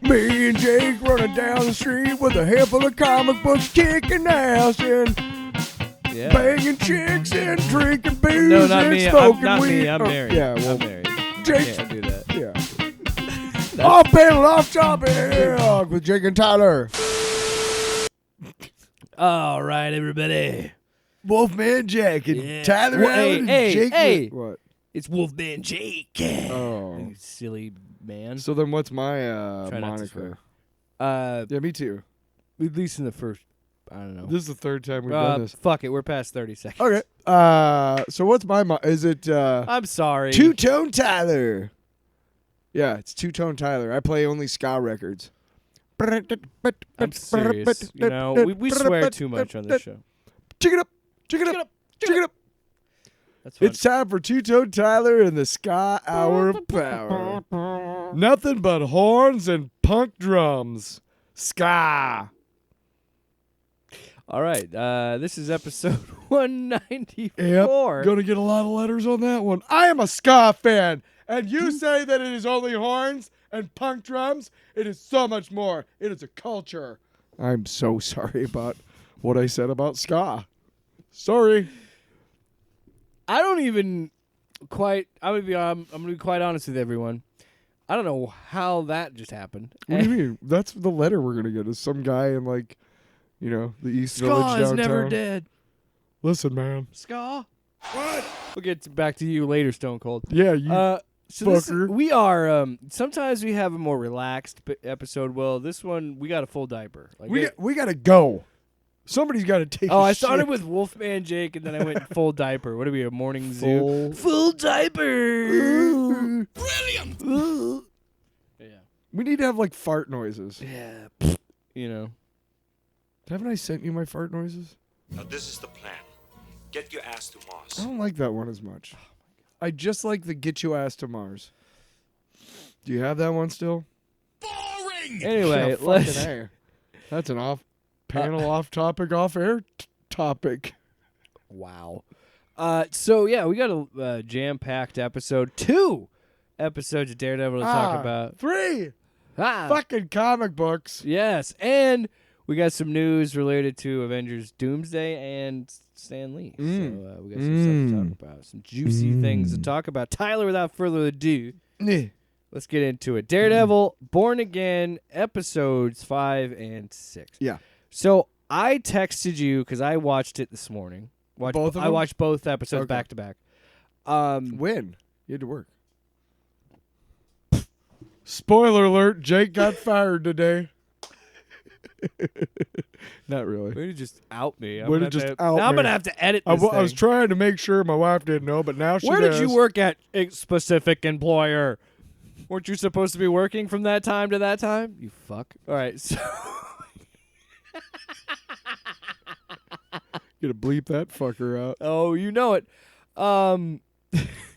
Me and Jake running down the street with a handful of comic books, kicking ass and banging chicks and drinking booze No, not and me. smoking weed. Me. I'm married. Yeah, well, I'm married. Jake. Can't do that. Yeah. Off panel, off topic with Jake and Tyler. All right, everybody. Wolfman Jack and Tyler Allen and Jake. Hey. What? It's Wolfman Jake. Oh. You silly man. So then what's my Try not to moniker? swear. Yeah, me too. At least in the first, I don't know. This is the third time we've done this. Fuck it, we're past 30 seconds. Okay. So what's my is it I'm sorry. Two-Tone Tyler? Yeah, it's Two-Tone Tyler. I play only ska records. I'm serious. You know, we swear too much on this show. Check it up. Check it up. Check it up. That's fun. It's time for Two-Tone Tyler and the Ska Hour of Power. Nothing but horns and punk drums. Ska. All right. This is episode 194. Yep. Gonna get a lot of letters on that one. I am a ska fan, and you say that it is only horns and punk drums. It is so much more. It is a culture. I'm so sorry about what I said about ska. Sorry. I don't even quite. I'm gonna be quite honest with everyone. I don't know how that just happened. What do you mean? That's the letter we're gonna get. Is some guy in the East Village Ska downtown. is never dead. Listen, man. Ska. What? We'll get back to you later, Stone Cold. Yeah, you fucker. We are. Sometimes we have a more relaxed episode. Well, this one we got a full diaper. We gotta go. Somebody's got to take. Oh, I started with Wolfman Jake, and then I went full diaper. What are we, a morning zoo? Full diaper. Brilliant. Yeah. We need to have fart noises. Yeah. You know. Haven't I sent you my fart noises? Now this is the plan. Get your ass to Mars. I don't like that one as much. I just like the get your ass to Mars. Do you have that one still? Boring! Anyway, let's. That's an off-panel, off-topic, off-air topic. Wow. So, yeah, we got a jam-packed episode. 2 episodes of Daredevil to talk about. 3! Fucking comic books. Yes, and we got some news related to Avengers Doomsday and Stan Lee. So we got some stuff to talk about. Some juicy things to talk about. Tyler, without further ado, let's get into it. Daredevil, Born Again, episodes 5 and 6. Yeah. So I texted you because I watched it this morning. Both of them? I watched both episodes back to back. When? You had to work. Spoiler alert, Jake got fired today. Not really. Way to just out me. I'm going to have to edit this I was trying to make sure my wife didn't know, but now she Where does. did you work at, a specific employer? Weren't you supposed to be working from that time to that time? You fuck. All right, so... Gonna bleep that fucker out. Oh, you know it.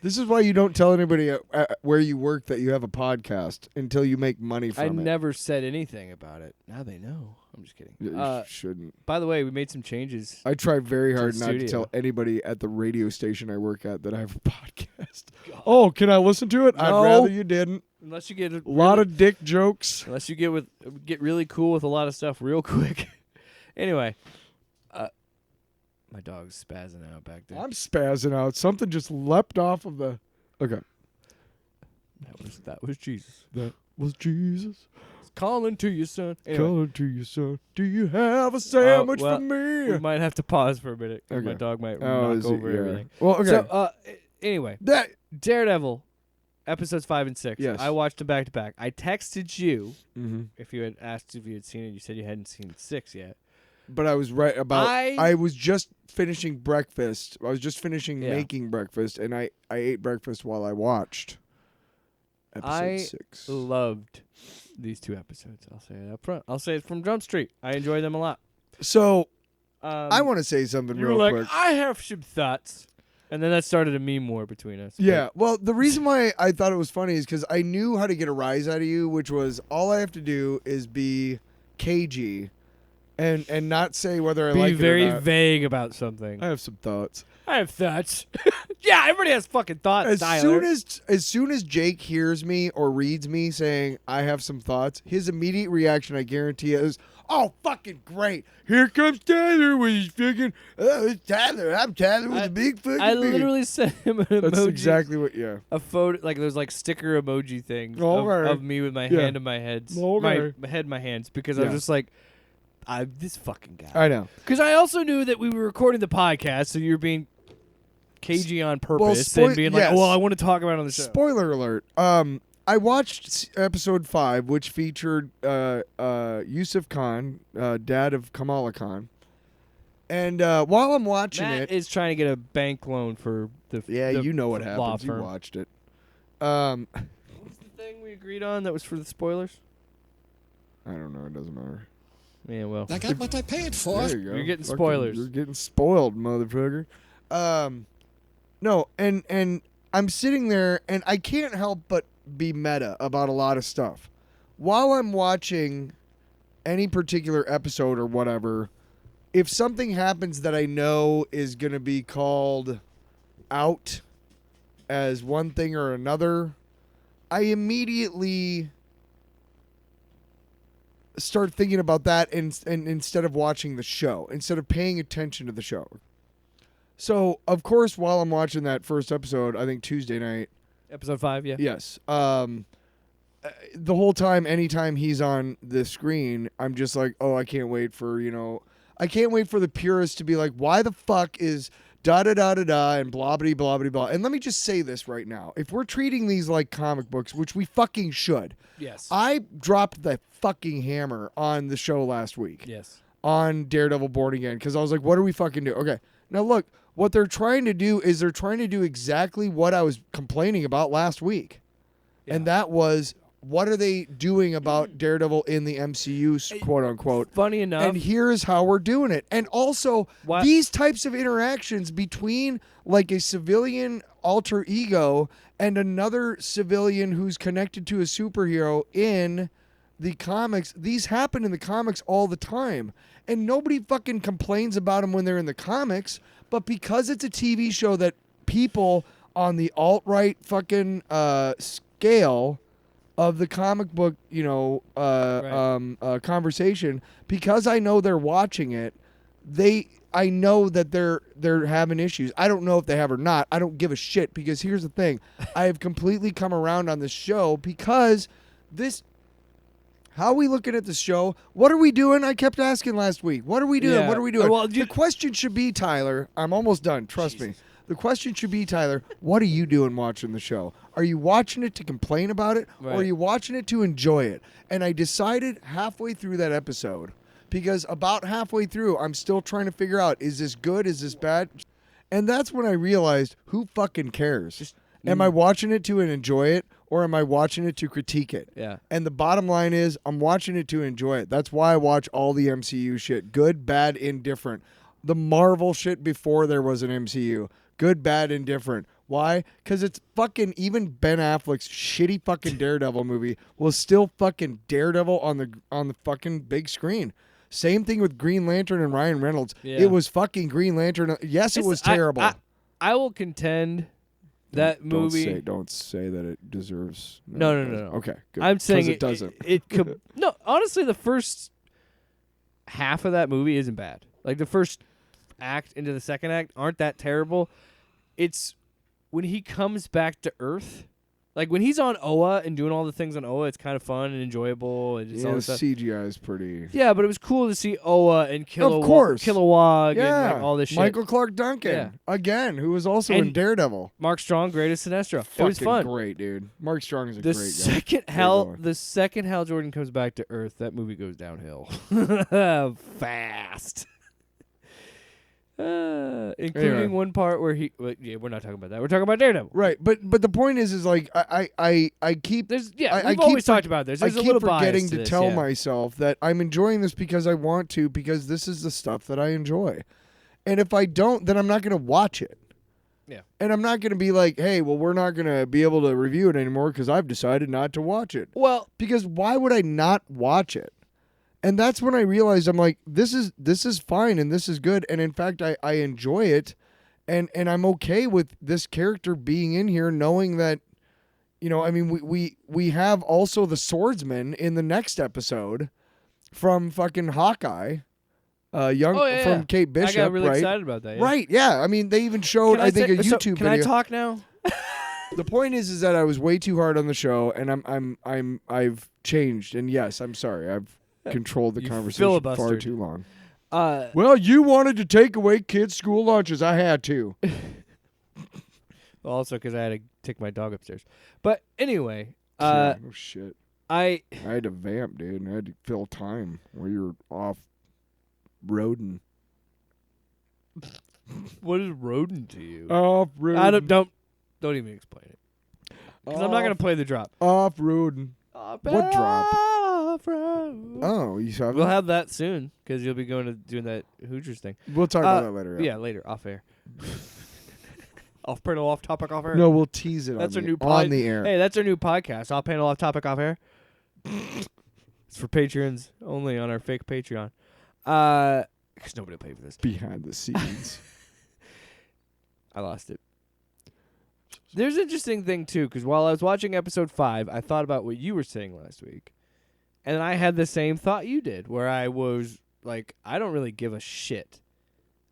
This is why you don't tell anybody where you work that you have a podcast until you make money from it. I never said anything about it. Now they know. I'm just kidding. You shouldn't. By the way, we made some changes. I try very hard the not to studio. tell anybody at the radio station I work at that I have a podcast. God. Oh, can I listen to it? No. I'd rather you didn't. Unless you get a lot of dick jokes. Unless you get really cool with a lot of stuff real quick. Anyway, my dog's spazzing out back there. I'm spazzing out. Something just leapt off of the. Okay. That was Jesus. That was Jesus. Calling to you, son. Anyway. Calling to you, son. Do you have a sandwich for me? We might have to pause for a minute. Okay. My dog might knock over everything. Well, okay. So, anyway, Daredevil, episodes 5 and 6. Yes. I watched them back to back. I texted you if you had asked if you had seen it. You said you hadn't seen 6 yet. But I was right about. I was just finishing breakfast. I was just finishing making breakfast, and I ate breakfast while I watched episode 6. I loved these 2 episodes. I'll say it up front. I'll say it from Jump Street. I enjoyed them a lot. So, I want to say something real quick. You were like, I have some thoughts. And then that started a meme war between us. Yeah. Well, the reason why I thought it was funny is because I knew how to get a rise out of you, which was all I have to do is be cagey and not say whether I like it or not. Be very vague about something. I have some thoughts. I have thoughts. Yeah, everybody has fucking thoughts, As Tyler. soon as Jake hears me or reads me saying I have some thoughts, his immediate reaction, I guarantee, is, "Oh, fucking great! Here comes Tyler with his fucking. Oh, it's Tyler. I'm Tyler with a big fucking I beard." literally sent him an emoji. That's exactly what. Yeah. A photo, like those like sticker emoji things Okay. of me with my Yeah. hand in my heads, Okay. my head in my hands, because I was Yeah. just like, this fucking guy. I know. Because I also knew that we were recording the podcast, so you're being cagey on purpose Well, and being like, yes. well, I want to talk about it on the show. Spoiler alert. I watched episode 5, which featured Yusuf Khan, dad of Kamala Khan. And while I'm watching Matt it, is trying to get a bank loan for the the you know what law happens. You firm. watched it. What's the thing we agreed on that was for the spoilers? I don't know. It doesn't matter. Yeah, well, I got what I paid for. There you go. You're getting Fucking- spoilers. You're getting spoiled, motherfucker. No, and I'm sitting there, and I can't help but be meta about a lot of stuff. While I'm watching any particular episode or whatever, if something happens that I know is going to be called out as one thing or another, I immediately start thinking about that and instead of watching the show, instead of paying attention to the show. So, of course, while I'm watching that first episode, I think Tuesday night, episode 5, yeah. yes, the whole time, anytime he's on the screen, I'm just like, oh, I can't wait for, I can't wait for the purists to be like, why the fuck is da-da-da-da-da and blah-blah-blah-blah-blah. And let me just say this right now. If we're treating these like comic books, which we fucking should, Yes. I dropped the fucking hammer on the show last week. Yes. On Daredevil Born Again, because I was like, what do we fucking do? Okay, now look, what they're trying to do is they're trying to do exactly what I was complaining about last week. Yeah. And that was, what are they doing about Daredevil in the MCU, quote unquote? Funny enough. And here's how we're doing it. And also, What- these types of interactions between like a civilian alter ego and another civilian who's connected to a superhero in the comics, these happen in the comics all the time. And nobody fucking complains about them when they're in the comics. But because it's a TV show that people on the alt-right fucking scale of the comic book, conversation, because I know they're watching it, I know that they're having issues. I don't know if they have or not. I don't give a shit, because here's the thing. I have completely come around on this show because how are we looking at the show? What are we doing? I kept asking last week. What are we doing? Yeah. What are we doing? Well, the question should be, Tyler, I'm almost done. Trust me. The question should be, Tyler, what are you doing watching the show? Are you watching it to complain about it, or are Right. you watching it to enjoy it? And I decided halfway through that episode, because about halfway through, I'm still trying to figure out, is this good? Is this bad? And that's when I realized, who fucking cares? Am I watching it to enjoy it, or am I watching it to critique it? Yeah. And the bottom line is, I'm watching it to enjoy it. That's why I watch all the MCU shit. Good, bad, indifferent. The Marvel shit before there was an MCU. Good, bad, indifferent. Why? Because it's fucking, even Ben Affleck's shitty fucking Daredevil movie was still fucking Daredevil on the fucking big screen. Same thing with Green Lantern and Ryan Reynolds. Yeah. It was fucking Green Lantern. Yes, it was terrible. I will contend that movie. Don't say that it deserves. No. Okay, good. I'm saying 'Cause it doesn't. No, honestly, the first half of that movie isn't bad. Like the first act into the second act aren't that terrible. It's when he comes back to Earth, like when he's on Oa and doing all the things on Oa, it's kind of fun and enjoyable and just all Yeah, this stuff. CGI is pretty. Yeah, but it was cool to see Oa and course. Kilowog Yeah, and like, all this shit. Michael Clark Duncan Yeah. again, who was also in And Daredevil. Mark Strong, greatest Sinestro. It Fucking was fun. great, dude. Mark Strong is a The great guy. second Great Hal, villain. the second Hal Jordan comes back to Earth, that movie goes downhill fast. Including Anyway. one part where we're not talking about that. We're talking about Daredevil. Right, but the point is like I keep There's I we've keep always for- talked about this. I There's a keep little bias forgetting to to this, tell yeah. myself that I'm enjoying this because I want to, because this is the stuff that I enjoy. And if I don't, then I'm not going to watch it. Yeah. And I'm not going to be like, hey, well, we're not going to be able to review it anymore because I've decided not to watch it. Well, Because why would I not watch it? And that's when I realized, I'm like, this is fine and this is good. And in fact, I enjoy it. and I'm okay with this character being in here, knowing that, I mean, we have also the swordsman in the next episode from fucking Hawkeye, from Kate Bishop. I got really right? excited about that. Yeah. Right? Yeah. I mean, they even showed I think a YouTube Can video. I talk now? The point is that I was way too hard on the show, and I've changed. And yes, I'm sorry. I've controlled the You conversation far filibustered. too long. Uh, Well, you wanted to take away kids' school lunches. I had to. also because I had to take my dog upstairs. But anyway, Oh shit. I I had to vamp, dude, and I had to fill time while you were off roading. what is rodent to you? Off roading. I don't even explain it because I'm not gonna play the drop. Off roading. What drop? Off-road. Oh, you saw We'll have that soon because you'll be going to doing that Hoosiers thing. We'll talk about that later. Yeah, later off air. Off panel, off topic, off air. No, we'll tease it That's on, our new on the air. Hey, that's our new podcast. Off panel, off topic, off air. It's for patrons only on our fake Patreon. Because nobody will pay for this. Behind the scenes. I lost it. There's an interesting thing too, because while I was watching episode 5, I thought about what you were saying last week, and I had the same thought you did, where I was like, I don't really give a shit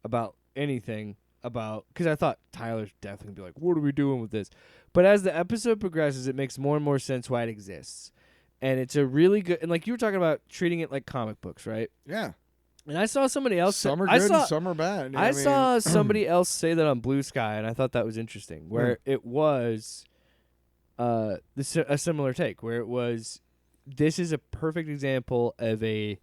about anything because I thought Tyler's definitely gonna be like, what are we doing with this? But as the episode progresses, it makes more and more sense why it exists, and it's a really good. And like you were talking about treating it like comic books, right? Yeah. And I saw somebody else. Some are good and some are bad. I saw somebody else say that on Blue Sky, and I thought that was interesting. Where it was, a similar take, where it was, this is a perfect example of a,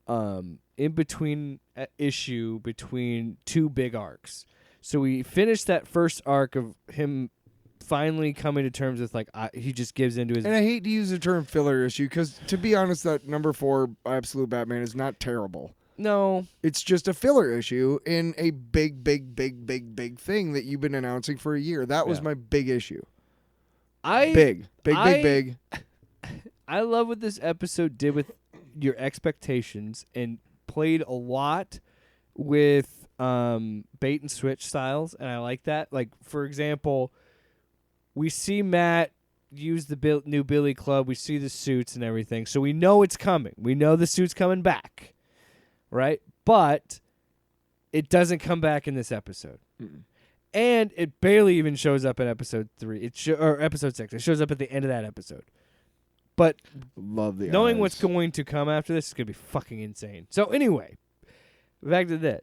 in between issue between two big arcs. So we finished that first arc of him finally coming to terms with he just gives into his. And I hate to use the term filler issue because, to be honest, that number 4 Absolute Batman is not terrible. No, it's just a filler issue in a big thing that you've been announcing for a year. That was my big issue. Big. I love what this episode did with your expectations and played a lot with bait and switch styles, and I like that. Like, for example, we see Matt use the new Billy Club. We see the suits and everything. So we know it's coming. We know the suit's coming back, right? But it doesn't come back in this episode. Mm-mm. And it barely even shows up in episode 3. Or episode 6. It shows up at the end of that episode. But love the knowing eyes. what's going to come after this is going to be fucking insane. So anyway, back to this.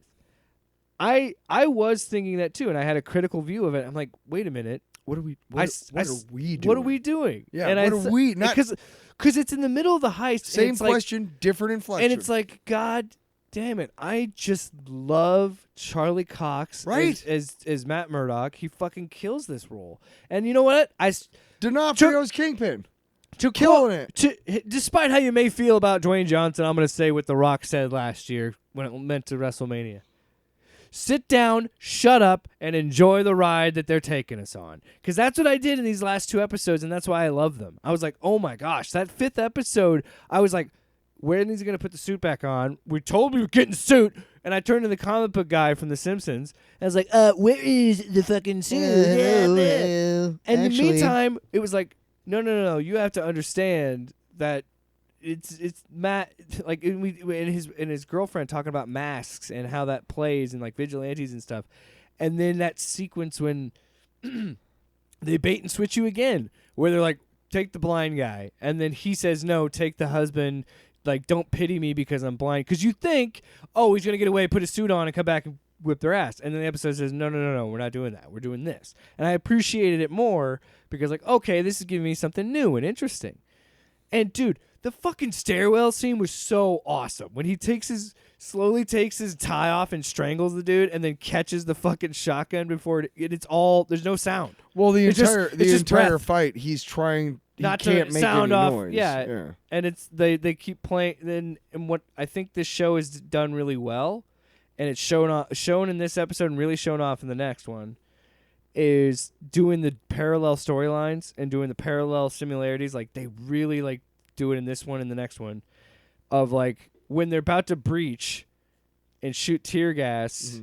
I was thinking that too, and I had a critical view of it. I'm like, wait a minute. What are we doing? What are we doing? Yeah, and what are we? Not because it's in the middle of the heist. Same question, different inflection. And it's like, God damn it! I just love Charlie Cox, right? As Matt Murdock. He fucking kills this role. And you know what? D'Onofrio's Kingpin. Despite how you may feel about Dwayne Johnson, I'm going to say what The Rock said last year when it went to WrestleMania. Sit down, shut up, and enjoy the ride that they're taking us on. Because that's what I did in these last 2 episodes, and that's why I love them. I was like, oh my gosh, that 5th episode, I was like, when is he going to put the suit back on? We told we were getting the suit. And I turned to the comic book guy from The Simpsons, and I was like, where is the fucking suit? And in the meantime, it was like, no, you have to understand that it's Matt, like, and his girlfriend talking about masks and how that plays and like vigilantes and stuff, and then that sequence when they bait and switch you again, where they're like, take the blind guy, and then he says no, take the husband, like, don't pity me because I'm blind, because you think, oh, he's gonna get away, put a suit on, and come back and whip their ass, and then the episode says no, we're not doing that, we're doing this, and I appreciated it more because, like, okay, this is giving me something new and interesting. And dude, the fucking stairwell scene was so awesome. When he slowly takes his tie off and strangles the dude and then catches the fucking shotgun before it's all, there's no sound. Well, the entire breath. fight, he's trying not can't to make sound any off. noise. Yeah. And it's they keep playing. Then, and what I think this show is done really well, and it's shown in this episode and really shown off in the next one, is doing the parallel storylines and doing the parallel similarities. Like, they really like do it in this one and the next one, of like when they're about to breach and shoot tear gas,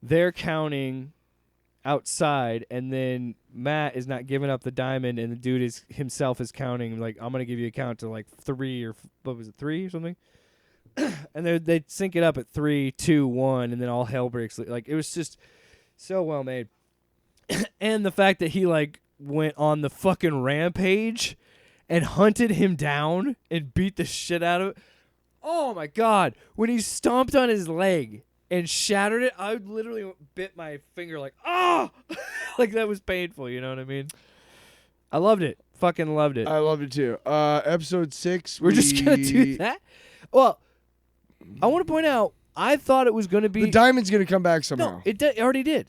they're counting outside, and then Matt is not giving up the diamond, and the dude is himself is counting like, I'm gonna give you a count to like 3 or what was it, 3 or something, and they sync it up at 3, 2, 1, and then all hell breaks. Like it was just so well made, and the fact that he like went on the fucking rampage and hunted him down and beat the shit out of it. Oh my god, when he stomped on his leg and shattered it, I literally bit my finger like, oh! Like that was painful, you know what I mean? I loved it. Fucking loved it. I loved it too. Episode 6. We're just going to do that? Well, I want to point out, I thought it was going to be... The diamond's going to come back somehow. No, it already did.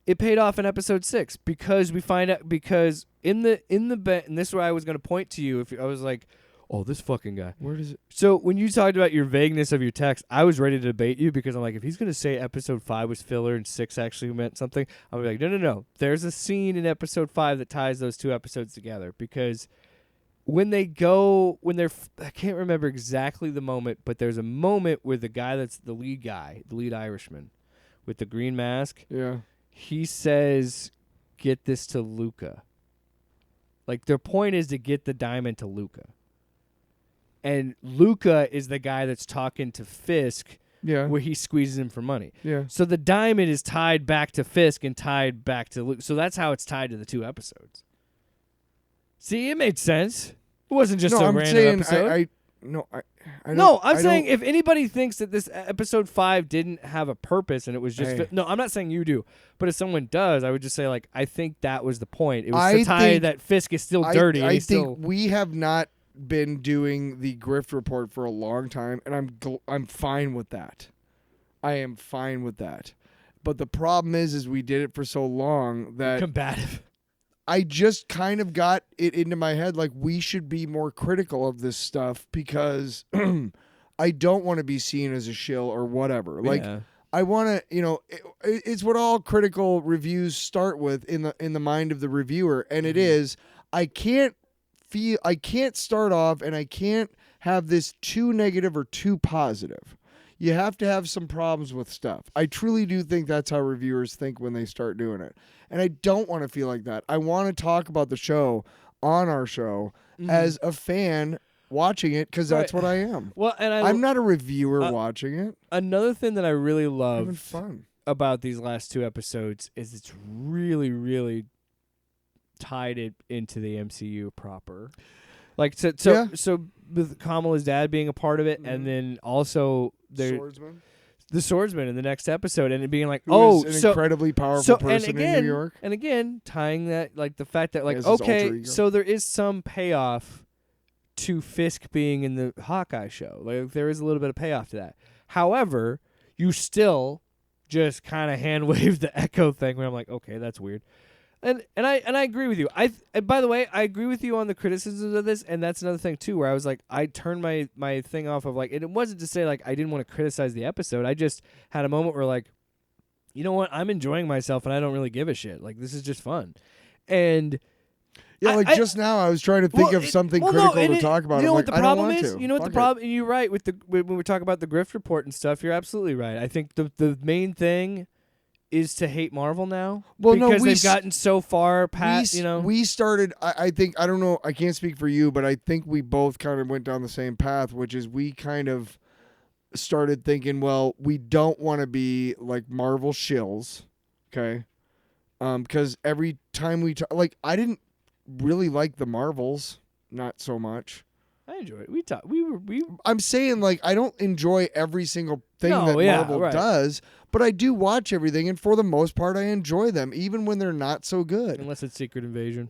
It paid off in episode 6 because we find out, because in the and this is where I was going to point to you, if I was like, oh, this fucking guy. Where does it... So when you talked about your vagueness of your text, I was ready to debate you because I'm like, if he's going to say episode 5 was filler and 6 actually meant something, I'm like, no. There's a scene in episode 5 that ties those 2 episodes together, because when they're, I can't remember exactly the moment, but there's a moment where the guy that's the lead Irishman with the green mask, Yeah. he says, get this to Luca. Like their point is to get the diamond to Luca. And Luca is the guy that's talking to Fisk, Yeah. where he squeezes him for money. Yeah. So the diamond is tied back to Fisk and tied back to Luca. So that's how it's tied to the 2 episodes. See, it made sense. It wasn't just no, a I'm random saying episode. I don't, no, I'm I saying don't- if anybody thinks that this episode 5 didn't have a purpose and it was just... Hey. No, I'm not saying you do. But if someone does, I would just say, like, I think that was the point. It was I to tie think- that Fisk is still dirty. and I he's think still... we have not been doing the Grift report for a long time, and I'm fine with that. I am fine with that. But the problem is we did it for so long that combative. I just kind of got it into my head like we should be more critical of this stuff, because I don't want to be seen as a shill or whatever. Like Yeah. I want to, it's what all critical reviews start with in the mind of the reviewer, and it is I can't start off and I can't have this too negative or too positive. You have to have some problems with stuff. I truly do think that's how reviewers think when they start doing it. And I don't want to feel like that. I want to talk about the show on our show as a fan watching it, because that's what I am. Well, and I'm not a reviewer watching it. Another thing that I really I'm having love fun. about these last 2 episodes is it's really, really tied it into the MCU proper. Like so with Kamala's dad being a part of it, and then also Swordsman. the swordsman in the next episode, and it being like, Who is an incredibly powerful person in New York. And again, tying that, like the fact that, like, As his alter okay, ego. so there is some payoff to Fisk being in the Hawkeye show. Like there is a little bit of payoff to that. However, you still just kind of hand wave the Echo thing where I'm like, okay, that's weird. And I agree with you. And by the way, I agree with you on the criticisms of this, and that's another thing too, where I was like, I turned my thing off of, like, and it wasn't to say like I didn't want to criticize the episode. I just had a moment where, like, you know what, I'm enjoying myself and I don't really give a shit. Like, this is just fun. And Yeah, like just now I was trying to think of something critical to talk about. You know I'm what like, the problem I don't is? want to. You know what the Fuck problem? And you're right with when we talk about the Grift report and stuff. You're absolutely right. I think the main thing is to hate Marvel now. Well, no, because we they've gotten so far past. We started. I think, I don't know. I can't speak for you, but I think we both kind of went down the same path, which is we kind of started thinking, well, we don't want to be like Marvel shills, okay? Because every time we like, I didn't really like the Marvels, not so much. I enjoy it. We. I'm saying, like, I don't enjoy every single thing No, that yeah, Marvel right. does, but I do watch everything, and for the most part, I enjoy them, even when they're not so good. Unless it's Secret Invasion.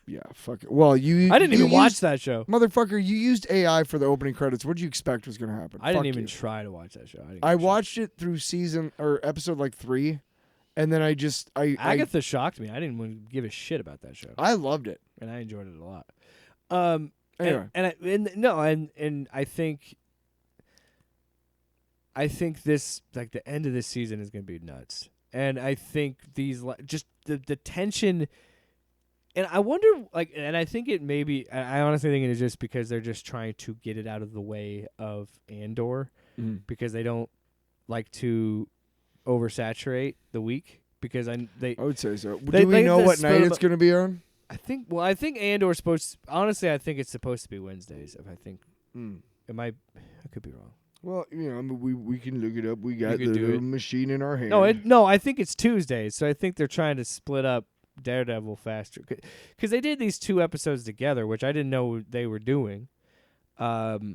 Yeah, fuck it. Well, I didn't even watch that show. Motherfucker, you used AI for the opening credits. What did you expect was going to happen? I didn't Fuck even you. try to watch that show. I watched it through season or episode like 3, and then Agatha shocked me. I didn't want to give a shit about that show, I loved it. and I enjoyed it a lot. Anyway. And I think this, like, the end of this season is going to be nuts. And I think these just the tension, and I wonder, like, and I think it may be, I honestly think it is just because they're just trying to get it out of the way of Andor, because they don't like to oversaturate the week because I would say so. They- Do we they know just what split night them it's going to be on? I think Andor's supposed. Honestly, I think it's supposed to be Wednesdays. If I think it might, I could be wrong. Well, I mean, we can look it up. We got the could do little it. machine in our hand. No, I think it's Tuesdays. So I think they're trying to split up Daredevil faster because they did these 2 episodes together, which I didn't know they were doing. I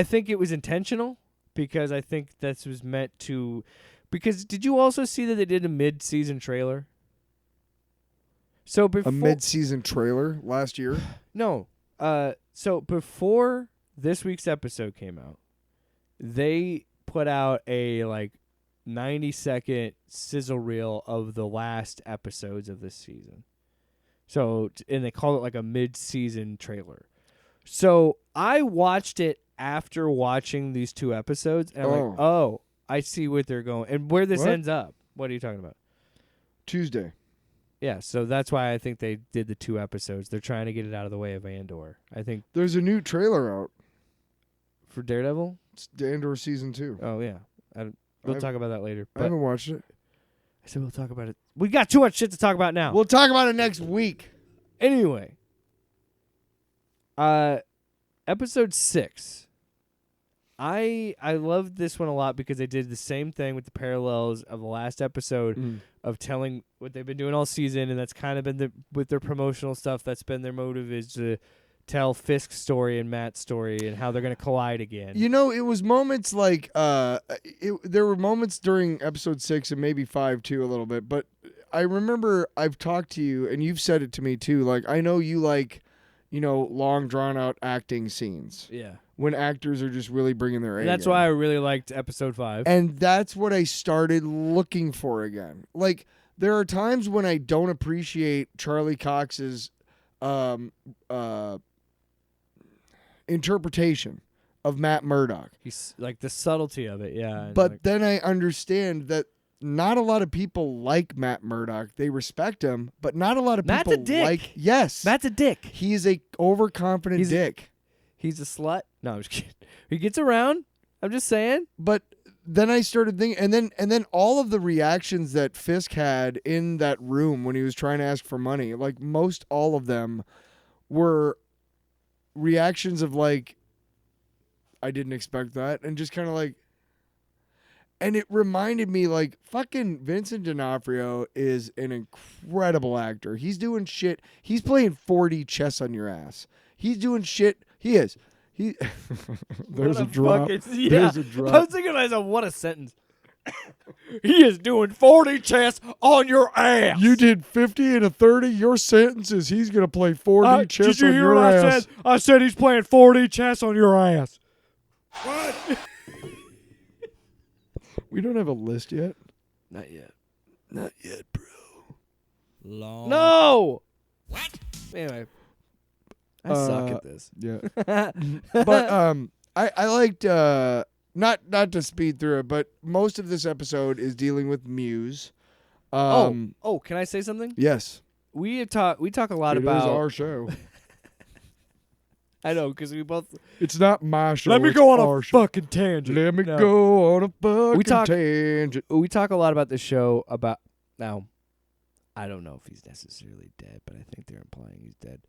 think it was intentional because I think this was meant to. Because did you also see that they did a mid-season trailer? So before a mid-season trailer last year. No. So before this week's episode came out, they put out a 90-second sizzle reel of the last episodes of this season. So and they call it a mid-season trailer. So I watched it after watching these 2 episodes, and I'm like, oh, I see what they're going and where this ends up. What are you talking about? Tuesday. Yeah, so that's why I think they did the 2 episodes. They're trying to get it out of the way of Andor. I think There's a new trailer out. for Daredevil. It's Andor season 2. Oh yeah, we'll talk about that later. I But haven't watched it. I said we'll talk about it. We got too much shit to talk about now. We'll talk about it next week. Anyway, episode 6. I loved this one a lot because they did the same thing with the parallels of the last episode of telling what they've been doing all season, and that's kind of been with their promotional stuff. That's been their motive, is to tell Fisk's story and Matt's story and how they're going to collide again. It was moments like there were moments during episode 6 and maybe 5 too a little bit, but I remember I've talked to you and you've said it to me too. Like, I know you like, long drawn out acting scenes. Yeah. When actors are just really bringing their A. And that's why I really liked episode 5. And that's what I started looking for again. Like, there are times when I don't appreciate Charlie Cox's interpretation of Matt Murdock. He's like the subtlety of it, yeah. But then I understand that not a lot of people like Matt Murdock. They respect him, but not a lot of Matt's people a dick. like. Yes, Matt's a dick. He is a overconfident dick. He's a slut. No, I'm just kidding. He gets around. I'm just saying. But then I started thinking, and then all of the reactions that Fisk had in that room when he was trying to ask for money, like most all of them were reactions of like, I didn't expect that, and just kind of like, and it reminded me like fucking Vincent D'Onofrio is an incredible actor. He's doing shit. He's playing 4D chess on your ass. He's doing shit. He is. There's a drop. There's a drop. I was thinking to myself, what a sentence. He is doing 40 chess on your ass. You did 50 and a 30. Your sentence is he's going to play 4D chess did you on hear your what ass. I said? I said he's playing 4D chess on your ass. What? We don't have a list yet. Not yet. Not yet, bro. No. What? Anyway. I suck at this. Yeah. But I liked not to speed through it, but most of this episode is dealing with Muse. Can I say something? Yes. We talk a lot It about is our show. I know, because we both. It's not my show. Let me it's go on our a show. fucking tangent. Let me No. go on a fucking talk- tangent. We talk a lot about the show about now. I don't know if he's necessarily dead, but I think they're implying he's dead.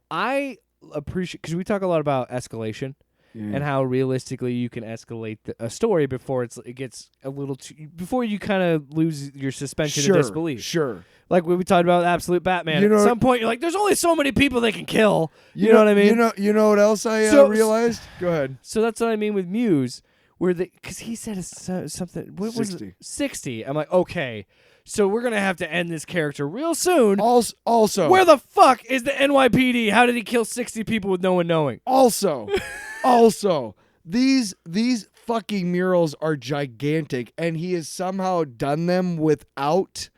I appreciate because we talk a lot about escalation and how realistically you can escalate a story before it gets a little too, before you kind of lose your suspension of disbelief. Sure. Like when we talked about Absolute Batman, at some point you're like, "There's only so many people they can kill." You know what I mean? You know what else I realized? Go ahead. So that's what I mean with Muse, where because he said something. What was 60. it? 60. I'm like, okay, so we're gonna have to end this character real soon. Also, Where the fuck is the NYPD? How did he kill 60 people with no one knowing? Also, these fucking murals are gigantic, and he has somehow done them without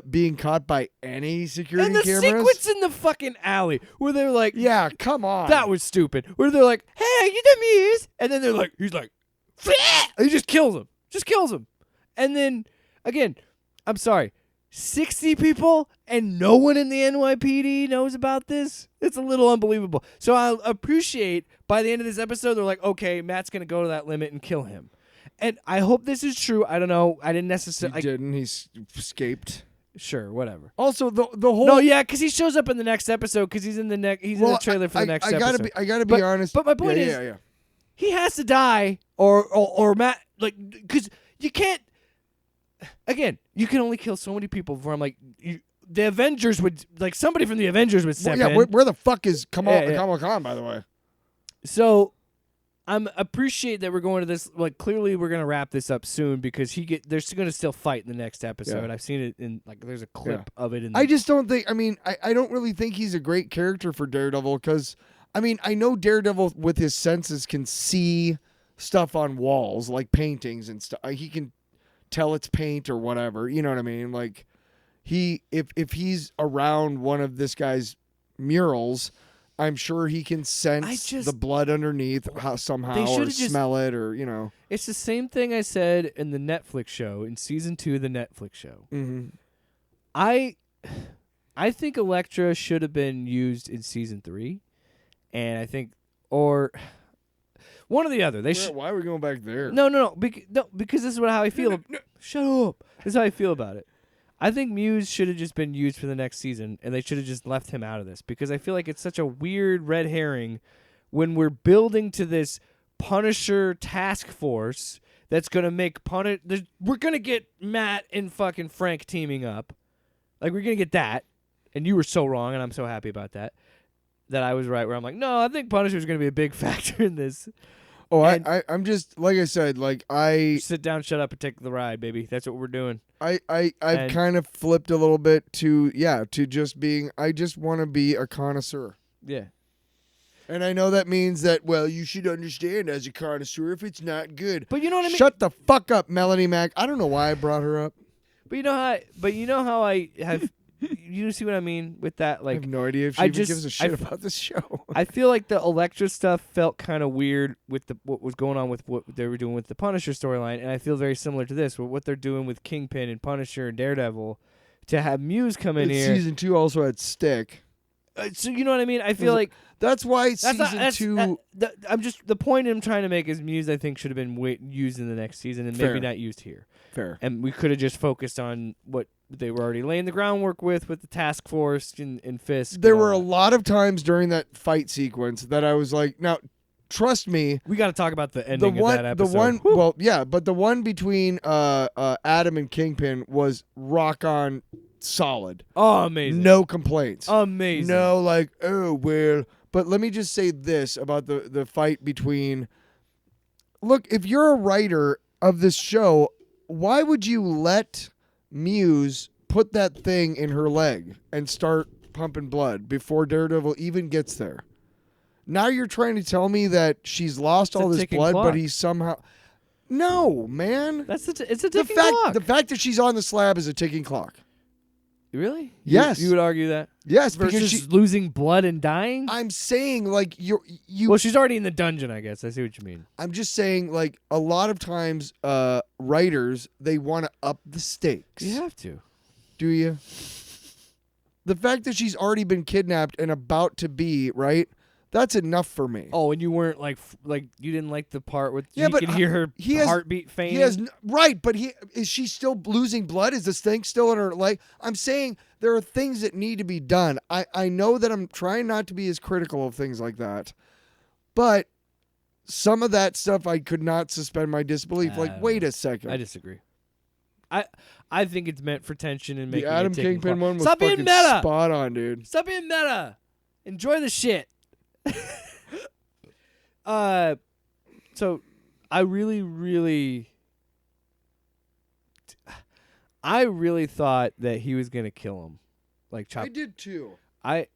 being caught by any security And the cameras. sequence in the fucking alley where they're like, Yeah, come on. that was stupid. Where they're like, hey, you the Muse? And then he's like, he just kills him. And then, again, I'm sorry. 60 people and no one in the NYPD knows about this? It's a little unbelievable. So I appreciate by the end of this episode, they're like, okay, Matt's going to go to that limit and kill him. And I hope this is true. I don't know. I didn't necessarily. He didn't. He escaped. Sure, whatever. Also, the whole. No, yeah, because he shows up in the next episode because he's in the He's in the trailer for the next episode. I gotta be honest. But my point is, he has to die, or Matt, like, because you can't. Again, you can only kill so many people before I'm like, the Avengers would, like, somebody from the Avengers would step in. Where the fuck is Kamala Khan, by the way? So, appreciate that we're going to this. Like, clearly we're gonna wrap this up soon because they're gonna still fight in the next episode. Yeah. I've seen it in, like, there's a clip of it. I just don't think. I mean, I don't really think he's a great character for Daredevil because, I mean, I know Daredevil with his senses can see stuff on walls like paintings and stuff. He can tell it's paint or whatever. You know what I mean? Like, if he's around one of this guy's murals, I'm sure he can sense the blood underneath somehow, or smell it, or, you know. It's the same thing I said in the Netflix show, in season 2 of the Netflix show. Mm-hmm. I think Elektra should have been used in season 3, and I think, or one or the other. Why are we going back there? No, because this is how I feel. No. Shut up. This is how I feel about it. I think Muse should have just been used for the next season, and they should have just left him out of this because I feel like it's such a weird red herring when we're building to this Punisher task force that's going to make we're going to get Matt and fucking Frank teaming up. Like, we're going to get that, and you were so wrong, and I'm so happy about that I was right, where I'm like, no, I think Punisher's going to be a big factor in this. Oh, I'm just, like I said, like, sit down, shut up, and take the ride, baby. That's what we're doing. I've kind of flipped a little bit to just being, I just want to be a connoisseur. Yeah. And I know that means that, well, you should understand as a connoisseur if it's not good. But you know what I mean? Shut the fuck up, Melanie Mac. I don't know why I brought her up. But you know how I have you see what I mean with that? Like, I have no idea if she even gives a shit about this show. I feel like the Elektra stuff felt kind of weird with what was going on with what they were doing with the Punisher storyline, and I feel very similar to this, with what they're doing with Kingpin and Punisher and Daredevil. To have Muse come in here. Season 2 also had Stick. So you know what I mean? I feel like that's why season 2. I'm just the point I'm trying to make is Muse. I think should have been used in the next season and maybe not used here. Fair. And we could have just focused on what they were already laying the groundwork with the task force and Fisk. There were a lot of times during that fight sequence that I was like, now, trust me. We got to talk about the ending of that episode. Well, yeah, but the one between Adam and Kingpin was rock on solid. Oh, amazing. No complaints. Amazing. No, like, oh, well. But let me just say this about the fight between. Look, if you're a writer of this show, why would you let Muse put that thing in her leg and start pumping blood before Daredevil even gets there? Now you're trying to tell me that she's lost all this blood, but he's somehow. No, man. It's a ticking clock. The fact that she's on the slab is a ticking clock. Really? Yes. You would argue that? Yes, versus because she's losing blood and dying? I'm saying, like, you. Well, she's already in the dungeon, I guess. I see what you mean. I'm just saying, like, a lot of times writers, they want to up the stakes. You have to. Do you? The fact that she's already been kidnapped and about to be, right? That's enough for me. Oh, and you weren't like you didn't like the part with you can hear her heartbeat fainting. Right, but is she still losing blood? Is this thing still in her leg? I'm saying there are things that need to be done. I know that I'm trying not to be as critical of things like that, but some of that stuff I could not suspend my disbelief. Wait a second. I disagree. I think it's meant for tension and making the Adam Kingpin one was Stop being meta. Spot on, dude. Stop being meta. Enjoy the shit. So I really thought that he was gonna kill him, like chop. I did too. I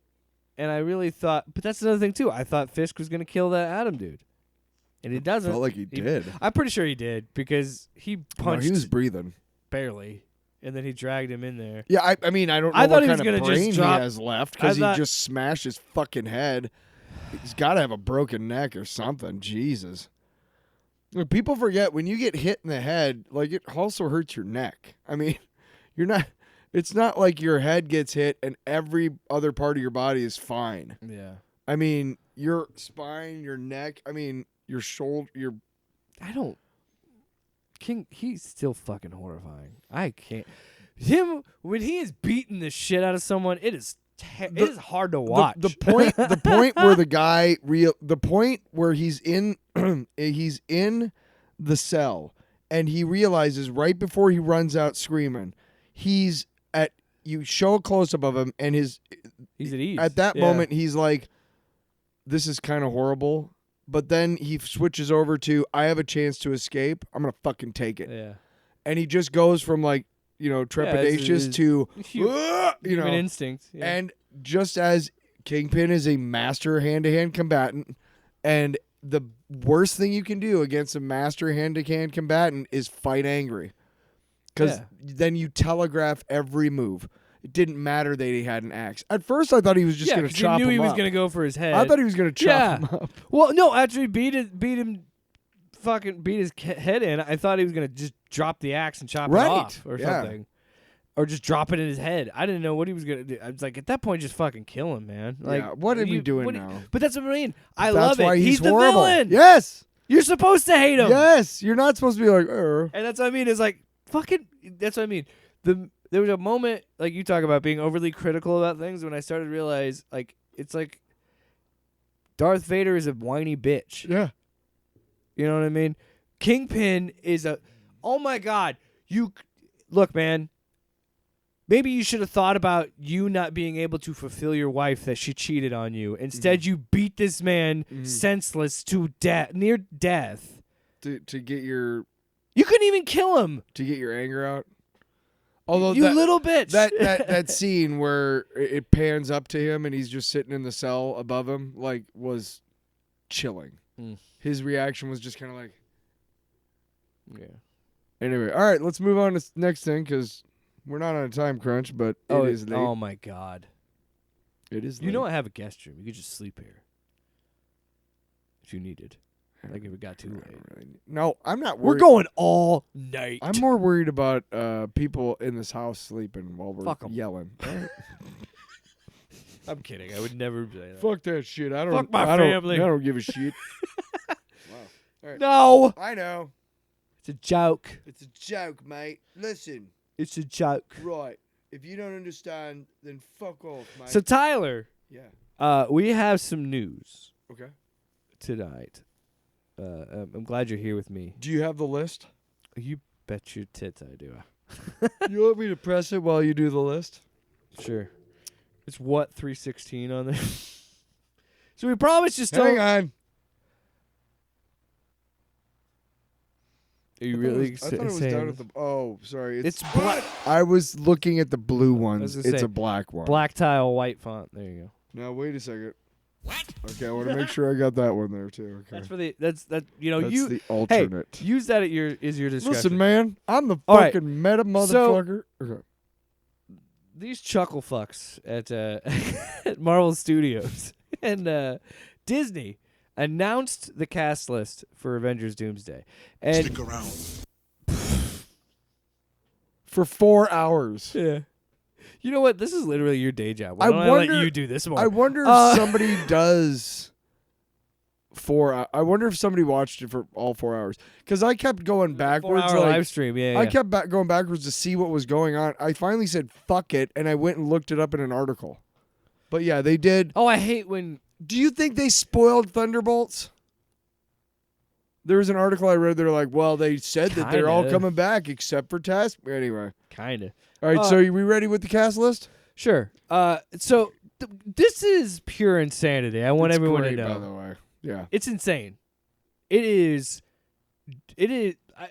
really thought, but that's another thing too. I thought Fisk was gonna kill that Adam dude, and he doesn't. Felt like he did. I'm pretty sure he did because he punched. No, he was breathing barely, and then he dragged him in there. Yeah, I mean, I don't know what kind of brain he has left because he just smashed his fucking head. He's got to have a broken neck or something. Jesus. Look, people forget when you get hit in the head, like, it also hurts your neck. I mean, you're not. It's not like your head gets hit and every other part of your body is fine. Yeah. I mean, your spine, your neck, I mean, your shoulder, your... He's still fucking horrifying. I can't. Him, when he is beating the shit out of someone, it is hard to watch. The point where the point where he's in the cell and he realizes right before he runs out screaming, you show a close up of him and he's at ease. At that moment, he's like, this is kind of horrible. But then he switches over to, I have a chance to escape. I'm going to fucking take it. Yeah. And he just goes from like, trepidatious to, human instinct. Yeah. And just as Kingpin is a master hand-to-hand combatant, and the worst thing you can do against a master hand-to-hand combatant is fight angry. Because then you telegraph every move. It didn't matter that he had an axe. At first, I thought he was just going to chop him up. He knew he was going to go for his head. I thought he was going to chop him up. Well, no, after he beat his head in, I thought he was going to just drop the axe and chop it off or something. Or just drop it in his head. I didn't know what he was going to do. I was like, at that point, just fucking kill him, man. Like, what are we doing now? But that's what I mean. I That's love it. why he's the horrible. villain. Yes. You're supposed to hate him. Yes. You're not supposed to be like, And that's what I mean. It's like, fucking, that's what I mean. There was a moment, like you talk about being overly critical about things, when I started to realize, like, it's like Darth Vader is a whiny bitch. Yeah. You know what I mean? Kingpin is oh my God. Look, man, maybe you should have thought about you not being able to fulfill your wife that she cheated on you. Instead, you beat this man senseless to near death. To get your... You couldn't even kill him. To get your anger out. Although you little bitch. That scene where it pans up to him and he's just sitting in the cell above him, like, was chilling. His reaction was just kind of like... Yeah. Anyway, all right, let's move on to the next thing, because we're not on a time crunch, but it is late. Oh, my God. It is late. You know I have a guest room. You could just sleep here. If you needed. Like if it got too late. No, I'm not worried. We're going all night. I'm more worried about people in this house sleeping while we're Fuck 'em. yelling. I'm kidding. I would never say that. Fuck that shit. I don't. Fuck my I don't- family. I don't give a shit. Wow. All right. No. I know. It's a joke. It's a joke, mate. Listen. It's a joke. Right. If you don't understand, then fuck off, mate. So Tyler, we have some news Okay. tonight. I'm glad you're here with me. Do you have the list? You bet your tits I do. You want me to press it while you do the list? Sure. It's what 316 on there. So we promised you still. Hang on. Are you really? I thought it was down at the. Oh, sorry. It's black. I was looking at the blue ones. gonna It's say, a black one. Black tile, white font. There you go. Now wait a second. What? Okay, I want to make sure I got that one there too. Okay. That's for the. That's that. You know, That's you. the alternate. Hey, use that at your discretion. Listen, man, I'm the All right. fucking meta motherfucker. Okay. These chuckle fucks at at Marvel Studios and Disney announced the cast list for Avengers Doomsday. And Stick around. For 4 hours. yeah. You know what? This is literally your day job. Why I don't I wonder- let you do this more? I wonder if somebody does 4 hours. I wonder if somebody watched it for all 4 hours. Because I kept going backwards. 4-hour like, live stream, yeah. I kept going backwards to see what was going on. I finally said, fuck it, and I went and looked it up in an article. But yeah, they did. Oh, I hate when... Do you think they spoiled Thunderbolts? There was an article I read. They're like, well, they said that they're all Kinda. coming back except for Task. Anyway. Kind of. All right, so are we ready with the cast list? Sure. So this is pure insanity. I want It's everyone great, to know. by the way. Yeah. It's insane. It is.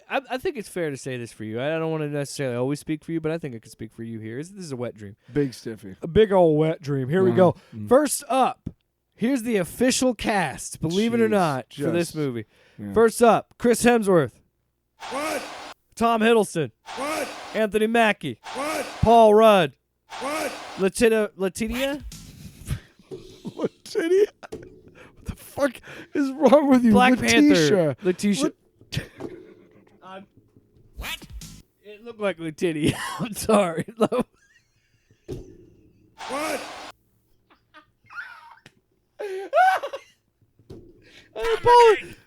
I think it's fair to say this for you. I don't want to necessarily always speak for you, but I think I could speak for you here. This is a wet dream. Big stiffy. A big old wet dream. Here we go. Mhm. First up, here's the official cast, believe it or Jeez, not, for this just- movie. Yeah. First up, Chris Hemsworth. What? Tom Hiddleston. What? Anthony Mackie. What? Paul Rudd. What? Letitia? Letitia? What the fuck is wrong with you? Black Letitia. Panther. Letitia. What? It looked like Letitia. I'm sorry.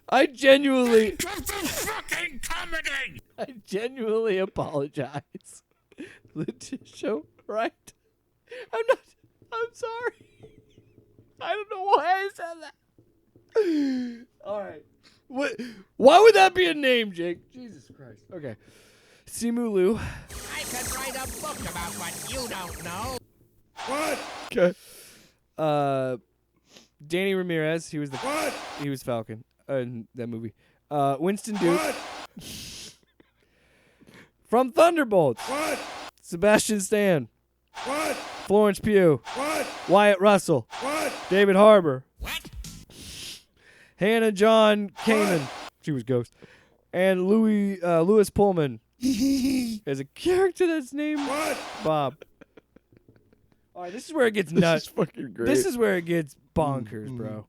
I genuinely fucking comedy! I genuinely apologize. Letitia, right? I'm sorry. I don't know why I said that. All right. Why would that be a name, Jake? Jesus Christ. Okay. Simu Liu. I could write a book about what you don't know. What? Okay. Danny Ramirez. He was Falcon in that movie. Winston Duke. What? From Thunderbolts. What? Sebastian Stan. What? Florence Pugh. What? Wyatt Russell. What? David Harbour. What? Hannah John Kamen. She was Ghost. And Louis Pullman as a character that's named What? Bob. All right, this is where it gets This nuts. is fucking great. This is where it gets bonkers, bro.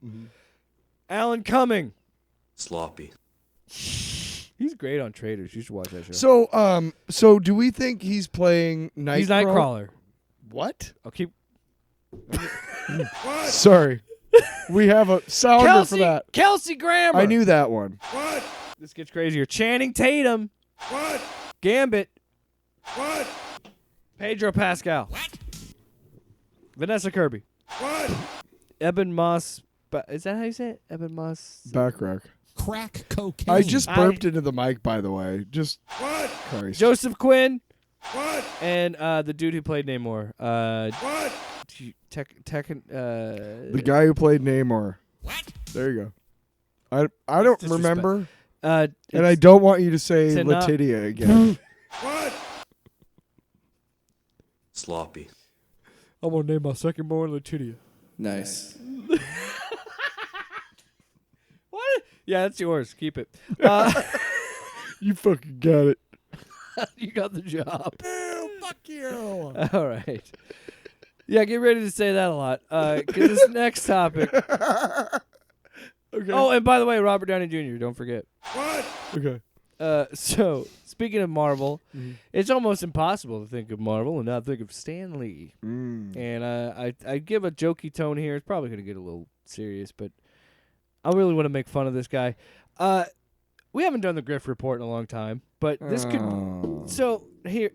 Alan Cumming. Sloppy. He's great on Traders. You should watch that show. So do we think he's playing Nightcrawler? He's Nightcrawler. What? I'll keep. What? Sorry. We have a sounder for that. Kelsey Grammer. I knew that one. What? This gets crazier. Channing Tatum. What? Gambit. What? Pedro Pascal. What? Vanessa Kirby. What? Eben Moss. Is that how you say it? Eben Moss. Backrack. Crack cocaine. I just burped into the mic, by the way. Just What? Christ. Joseph Quinn. What? And the dude who played Namor. What? The guy who played Namor. What? There you go. I don't Disrespect. remember, and I don't want you to say to not- Letitia again. What? Sloppy. I'm gonna name my second born Letitia. Nice. What? Yeah, that's yours. Keep it. You fucking got it. You got the job. Fuck you. All right. Yeah, get ready to say that a lot. 'Cause this next topic. Okay. Oh, and by the way, Robert Downey Jr. Don't forget. What? Okay. So speaking of Marvel, it's almost impossible to think of Marvel and not think of Stan Lee. And I give a jokey tone here. It's probably going to get a little serious, but I really want to make fun of this guy. We haven't done the Griff report in a long time, but this could. So here.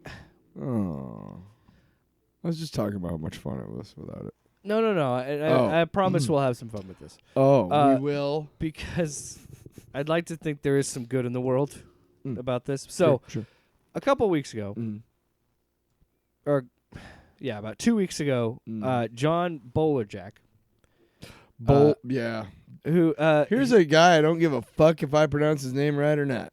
Oh. I was just talking about how much fun it was without it. No. I promise we'll have some fun with this. Oh, we will. Because I'd like to think there is some good in the world about this. So, Sure. a couple weeks ago, about 2 weeks ago, John Bolerjack, Yeah. who Here's a guy I don't give a fuck if I pronounce his name right or not.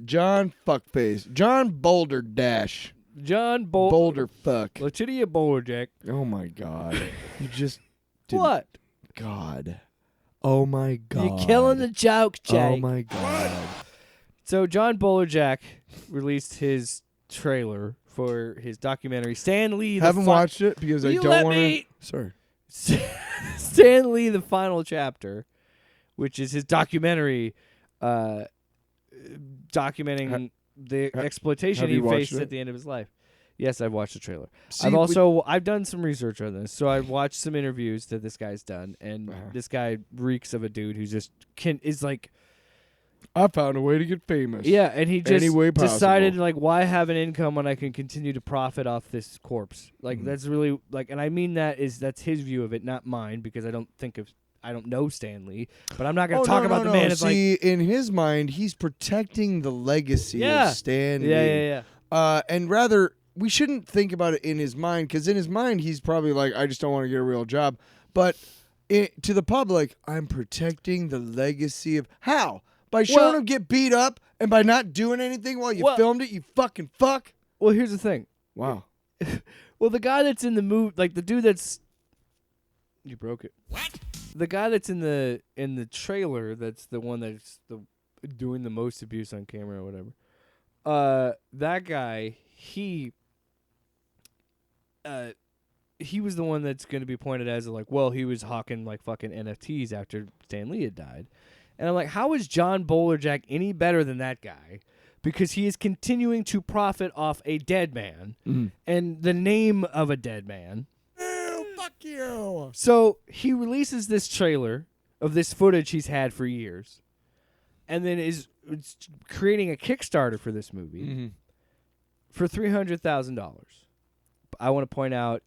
John Fuckface. John Boulder Dash. Boulder Fuck. Letitia Bolerjack. Oh my God. You just did What? God. Oh my God. You're killing the joke, Jake. Oh my God. So John Bolerjack released his trailer for his documentary Stan Lee. Haven't watched it because I You don't let want to. me- Sorry. Stan Lee, the final chapter, which is his documentary documenting the exploitation have he you watched faced it? at the end of his life. Yes, I've watched the trailer. See, I've done some research on this, so I've watched some interviews that this guy's done, and this guy reeks of a dude who just is like, I found a way to get famous. yeah, and he just Any way decided possible. like, why have an income when I can continue to profit off this corpse? Like that's really like, and I mean that's his view of it, not mine, because I don't know Stan Lee, but I'm not gonna talk about the man as like, See, in his mind, he's protecting the legacy of Stan Lee. yeah. And rather, we shouldn't think about it in his mind, because in his mind, he's probably like, I just don't want to get a real job. But to the public, I'm protecting the legacy of how? By showing him get beat up and by not doing anything while you filmed it, you fucking fuck? Well, here's the thing. Wow. Well, the guy that's in the movie, like the dude that's, you broke it. What? The guy that's in the trailer, that's the one that's doing the most abuse on camera or whatever. That guy, he was the one that's going to be pointed as like, well, he was hawking like fucking NFTs after Stan Lee had died. And I'm like, how is John Bolerjack any better than that guy? Because he is continuing to profit off a dead man and the name of a dead man. Oh, fuck you. So he releases this trailer of this footage he's had for years, and then is creating a Kickstarter for this movie for $300,000. I want to point out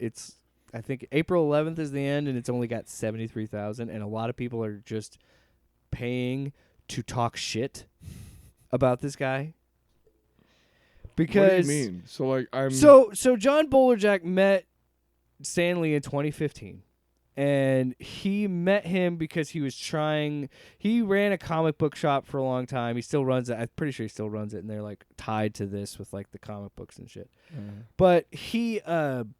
I think April 11th is the end, and it's only got 73,000, and a lot of people are just paying to talk shit about this guy. Because What do you mean? So like So John Bolerjack met Stan Lee in 2015. And he met him because he ran a comic book shop for a long time. He still runs it. I'm pretty sure he still runs it, and they're like tied to this with like the comic books and shit. But he and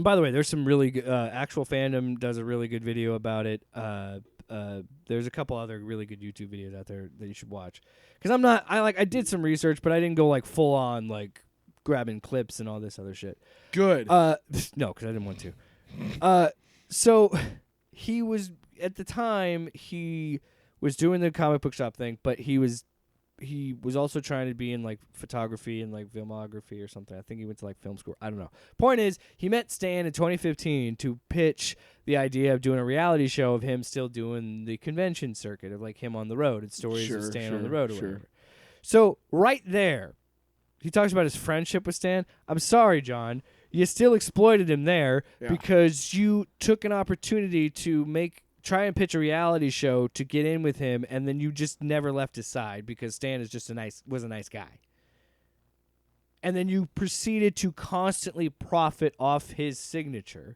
by the way, there's some really good Actual Fandom does a really good video about it. There's a couple other really good YouTube videos out there that you should watch. Because I did some research, but I didn't go like full on like grabbing clips and all this other shit. good. No, because I didn't want to. So he was at the time he was doing the comic book shop thing, but he was also trying to be in like photography and like filmography or something. I think he went to like film school. I don't know. Point is, he met Stan in 2015 to pitch the idea of doing a reality show of him still doing the convention circuit of like him on the road and stories of Stan on the road or whatever. So right there, he talks about his friendship with Stan. I'm sorry, John. You still exploited him there because you took an opportunity to try and pitch a reality show to get in with him, and then you just never left his side because Stan is just was a nice guy. And then you proceeded to constantly profit off his signature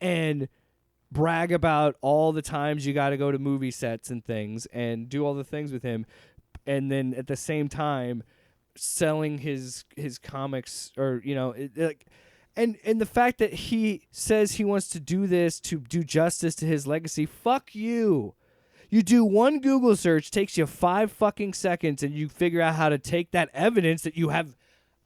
and brag about all the times you got to go to movie sets and things and do all the things with him, and then at the same time selling his comics, or and the fact that he says he wants to do this to do justice to his legacy. Fuck you. You do one Google search, takes you 5 fucking seconds, and you figure out how to take that evidence that you have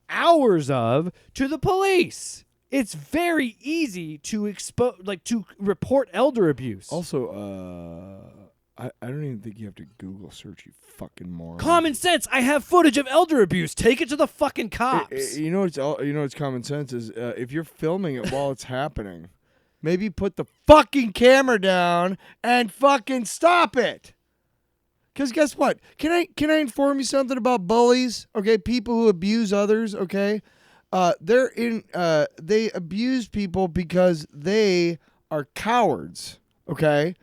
hours of to the police. It's very easy to to report elder abuse. Also, I don't even think you have to Google search, you fucking moron. Common sense. I have footage of elder abuse. Take it to the fucking cops. You know what's common sense is if you're filming it while it's happening, maybe put the fucking camera down and fucking stop it. Because guess what? Can I inform you something about bullies? Okay, people who abuse others. Okay, they abuse people because they are cowards. Okay.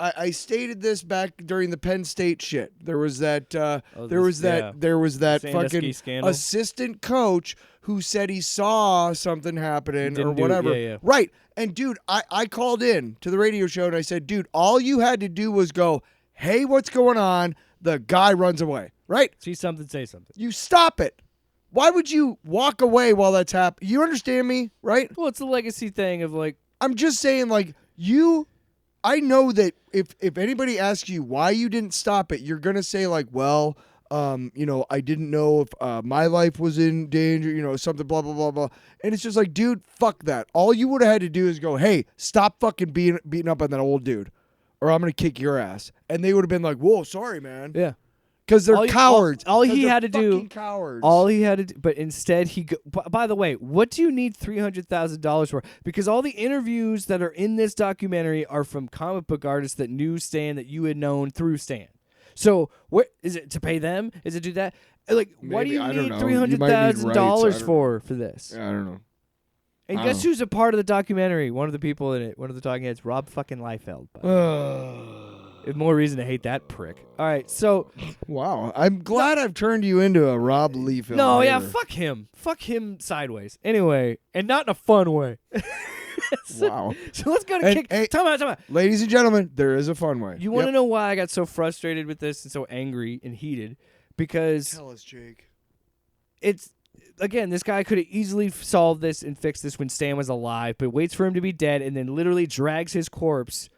I stated this back during the Penn State shit. There was that Sandusky fucking scandal. assistant coach who said he saw something happening or Didn't do it. whatever. Yeah. Right. And dude, I called in to the radio show and I said, dude, all you had to do was go, hey, what's going on? The guy runs away. Right? See something, say something. You stop it. Why would you walk away while that's happening? You understand me, right? Well, it's a legacy thing of like. I'm just saying, like, I know that if anybody asks you why you didn't stop it, you're going to say like, well, I didn't know if my life was in danger, something, blah, blah, blah, blah. And it's just like, dude, fuck that. All you would have had to do is go, hey, stop fucking beating up on that old dude, or I'm going to kick your ass. And they would have been like, whoa, sorry, man. Yeah. Because they're cowards. All he had to do, cowards. all he had to do, but instead by the way, what do you need $300,000 for? Because all the interviews that are in this documentary are from comic book artists that knew Stan, that you had known through Stan. So what is it to pay them? Is it to do that? Like, what do you need $300,000 for this? I don't know. And guess who's a part of the documentary? One of the people in it, one of the talking heads, Rob fucking Liefeld. More reason to hate that prick. All right, so wow, I'm glad I've turned you into a Rob Liefeld. No, yeah, fuck him sideways. Anyway, and not in a fun way. Wow. So let's go to kick. Time out. Ladies and gentlemen, there is a fun way. You want to know why I got so frustrated with this and so angry and heated? Because tell us, Jake. It's again, this guy could have easily solved this and fixed this when Stan was alive, but waits for him to be dead and then literally drags his corpse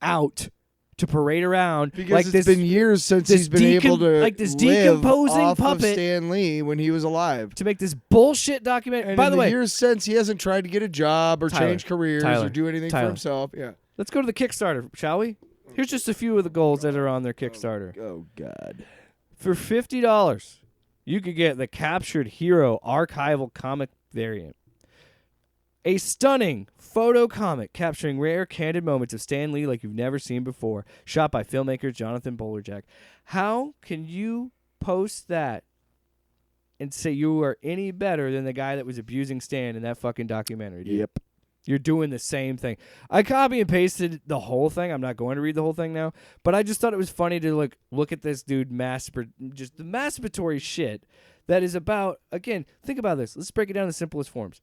out to parade around because it's been years since he's been able to like this decomposing off puppet of Stan Lee when he was alive to make this bullshit documentary. And by in the way, years since he hasn't tried to get a job or change careers or do anything for himself. Yeah, let's go to the Kickstarter, shall we? Here's just a few of the goals that are on their Kickstarter. Oh God! For $50, you could get the Captured Hero archival comic variant. A stunning photo comic capturing rare, candid moments of Stan Lee like you've never seen before, shot by filmmaker Jonathan Bolerjack. How can you post that and say you are any better than the guy that was abusing Stan in that fucking documentary, dude? Yep. You're doing the same thing. I copy and pasted the whole thing. I'm not going to read the whole thing now, but I just thought it was funny to look at this dude just the masturbatory shit that is about, again, think about this. Let's break it down in the simplest forms.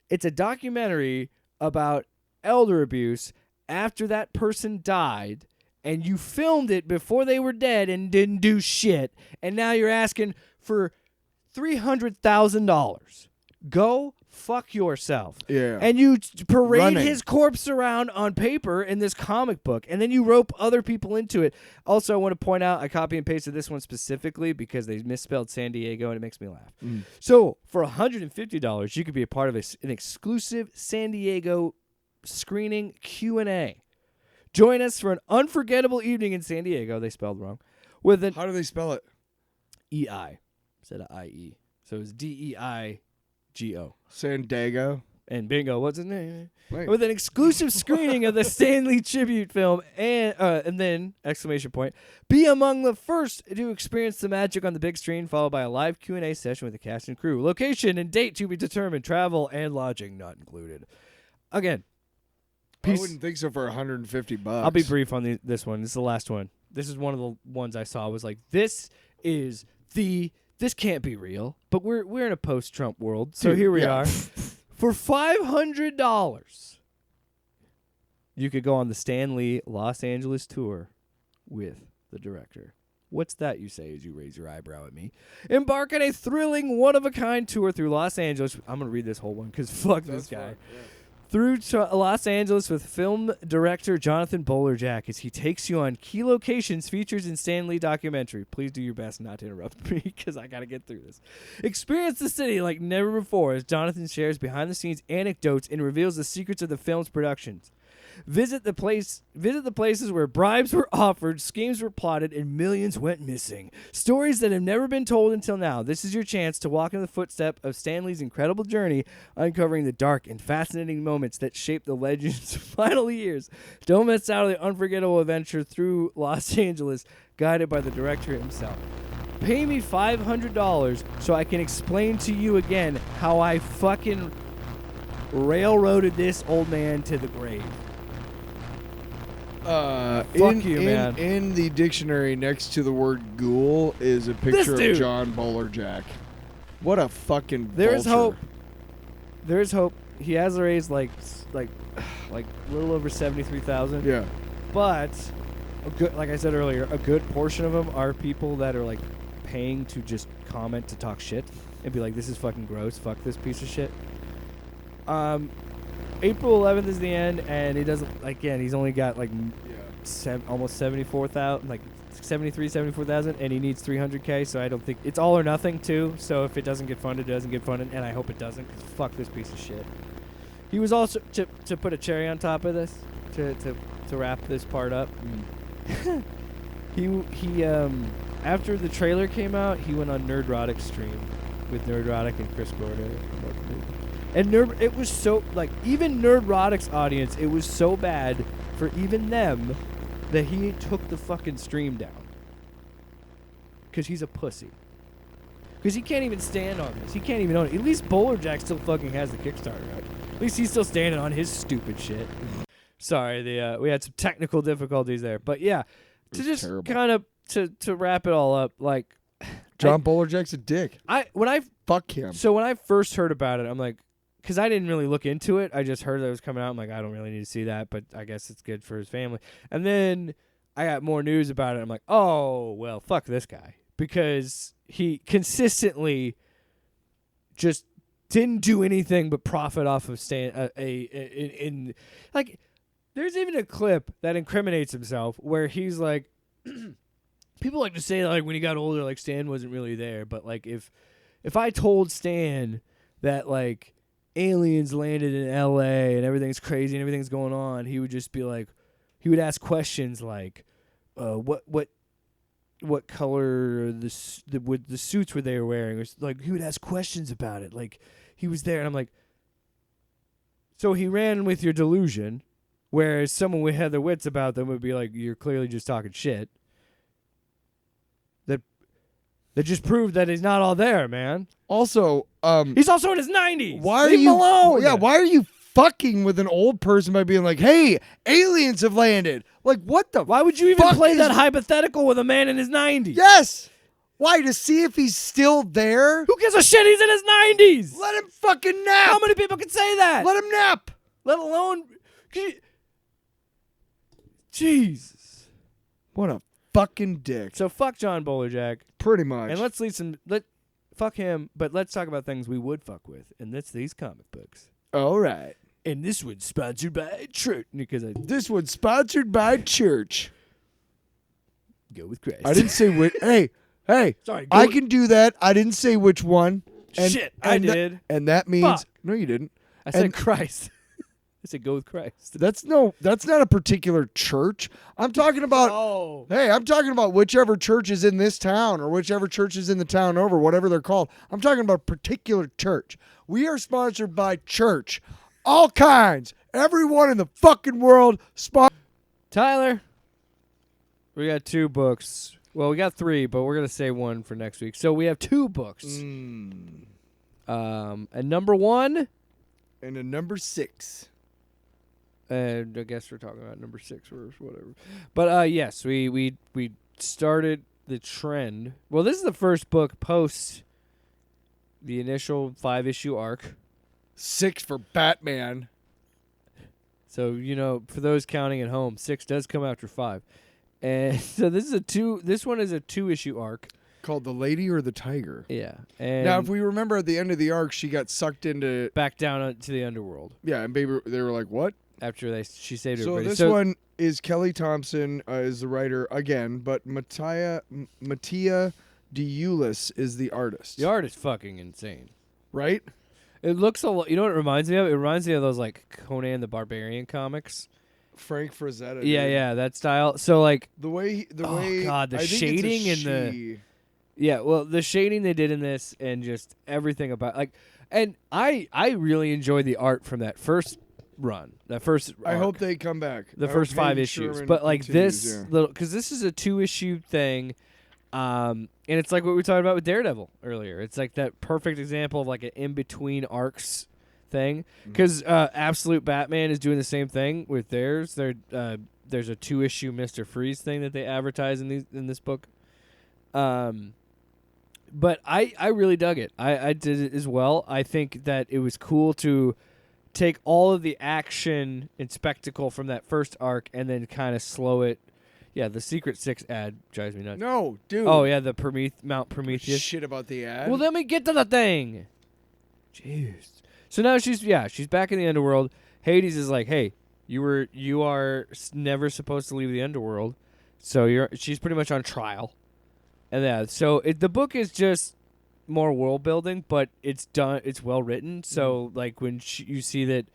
It's a documentary about elder abuse after that person died, and you filmed it before they were dead and didn't do shit, and now you're asking for $300,000. Go fuck yourself. Yeah. And you parade Running. his corpse around on paper in this comic book, and then you rope other people into it. Also, I want to point out, I copy and pasted this one specifically because they misspelled San Diego, and it makes me laugh. So, for $150, you could be a part of an exclusive San Diego screening Q&A. Join us for an unforgettable evening in San Diego. They spelled wrong. With an How do they spell it? EI instead of IE. So it's DEIGO. San Diego. And bingo, what's his name? Wait. With an exclusive screening of the Stanley tribute film, and then exclamation point, be among the first to experience the magic on the big screen, followed by a live Q&A session with the cast and crew. Location and date to be determined. Travel and lodging not included. Again, I wouldn't think so for $150. I'll be brief on this one. This is the last one. This is one of the ones I saw. Was like, this can't be real. But we're in a post-Trump world, so Dude, here we yeah. are. For $500, you could go on the Stan Lee Los Angeles tour with the director. What's that, you say, as you raise your eyebrow at me? Embark on a thrilling, one-of-a-kind tour through Los Angeles. I'm going to read this whole one because fuck this guy. Fine, yeah. Through Los Angeles with film director Jonathan Bolerjack as he takes you on key locations featured in Stan Lee documentary. Please do your best not to interrupt me because I got to get through this. Experience the city like never before as Jonathan shares behind-the-scenes anecdotes and reveals the secrets of the film's productions. Visit the places where bribes were offered, schemes were plotted, and millions went missing. Stories that have never been told until now. This is your chance to walk in the footsteps of Stan Lee's incredible journey, uncovering the dark and fascinating moments that shaped the legend's final years. Don't miss out on the unforgettable adventure through Los Angeles, guided by the director himself. Pay me $500 so I can explain to you again how I fucking railroaded this old man to the grave. Fuck you, man. In the dictionary next to the word ghoul is a picture dude. of John Bolerjack. What a fucking There's vulture. hope. There's hope. He has raised like a little over 73,000. Yeah. But like I said earlier, a good portion of them are people that are like paying to just comment to talk shit and be like, "This is fucking gross. Fuck this piece of shit." April 11th is the end, and he doesn't. Again, he's only got like almost 74,000, like 74,000, and he needs 300K. So I don't think it's all or nothing too. So if it doesn't get funded, it doesn't get funded, and I hope it doesn't. 'Cause fuck this piece of shit. He was also to put a cherry on top of this, to wrap this part up. he after the trailer came out, he went on Nerdrotic's stream with Nerdrotic and Chris Gordon. And it was so, like, even Nerdrotic's audience, it was so bad for even them that he took the fucking stream down. Because he's a pussy. Because he can't even stand on this. He can't even own it. At least Bolerjack still fucking has the Kickstarter out. At least he's still standing on his stupid shit. Sorry, we had some technical difficulties there. But yeah, to just kind of, to wrap it all up, like... John Bolerjack's a dick. Fuck him. So when I first heard about it, I'm like... Because I didn't really look into it. I just heard that it was coming out. I'm like, I don't really need to see that, but I guess it's good for his family. And then I got more news about it. I'm like, oh, well, fuck this guy. Because he consistently just didn't do anything but profit off of like, there's even a clip that incriminates himself where he's like, people like to say, like, when he got older, like, Stan wasn't really there. But, like, if I told Stan that, like, aliens landed in LA and everything's crazy and everything's going on, he would just be like, he would ask questions like, what color the suits were they wearing? Or, like, he would ask questions about it, like he was there, and I'm like, So he ran with your delusion, whereas someone who had their wits about them would be like, you're clearly just talking shit. That just proved that he's not all there, man. Also, He's also in his 90s. why are Leave him you alone. Yeah, why are you fucking with an old person by being like, "Hey, aliens have landed"? Like, what the? Why would you even fuck play is- that hypothetical with a man in his 90s? Yes. Why, to see if he's still there? Who gives a shit? He's in his 90s. Let him fucking nap. How many people can say that? Let him nap. Let alone. Jesus. What a fucking dick. So fuck John Bolerjack. Pretty much. And let's leave some. Fuck him, but let's talk about things we would fuck with, and that's these comic books. All right. And this one's sponsored by Church because I This one's sponsored by Church. go with Christ. I didn't say which. Hey, Sorry. I can do that. I didn't say which one. Shit, I did. And that means Fuck. no, you didn't. I said and- Christ. I said go with Christ. That's not a particular church. I'm talking about. Oh. Hey, I'm talking about whichever church is in this town or whichever church is in the town over, whatever they're called. I'm talking about a particular church. We are sponsored by Church. All kinds. Everyone in the fucking world. Tyler, we got 2 books. Well, we got 3, but we're gonna say one for next week. So we have 2 books. And number 1, And a number 6. and I guess we're talking about number 6 or whatever. But yes, we started the trend. Well, this is the first book post the initial 5-issue arc. 6 for Batman. So, for those counting at home, 6 does come after 5. And so this one is a 2-issue arc. Called The Lady or the Tiger. Yeah. And Now, if we remember at the end of the arc, she got sucked into. back down to the underworld Yeah, and baby, they were like, what? after she saved So everybody. this one is Kelly Thompson is the writer again, but Mattia DeUlis is the artist. The art is fucking insane. Right? It looks a lot. You know what it reminds me of? It reminds me of those like Conan the Barbarian comics. Frank Frazetta. Yeah, dude. yeah, that style. So like, The way God, the I think it's a shading and the- she. yeah, well, the shading they did in this and just everything about like, and I really enjoyed the art from that first run. That first. I arc. hope they come back. The I first hope 5 Hayden issues, Sherman but like continues, this yeah. little, because this is a 2-issue thing, and it's like what we talked about with Daredevil earlier. It's like that perfect example of like an in between arcs thing. Because Absolute Batman is doing the same thing with theirs. There's a 2-issue Mr. Freeze thing that they advertise in this book. But I really dug it. I did it as well. I think that it was cool to take all of the action and spectacle from that first arc and then kind of slow it. Yeah, the Secret 6 ad drives me nuts. No, dude. Oh, yeah, the Mount Prometheus. Shit about the ad. Well, let me get to the thing. Jeez. So now she's back in the underworld. Hades is like, hey, you are never supposed to leave the underworld. So she's pretty much on trial. And yeah, so the book is just more world building, but it's well written. So like when you see that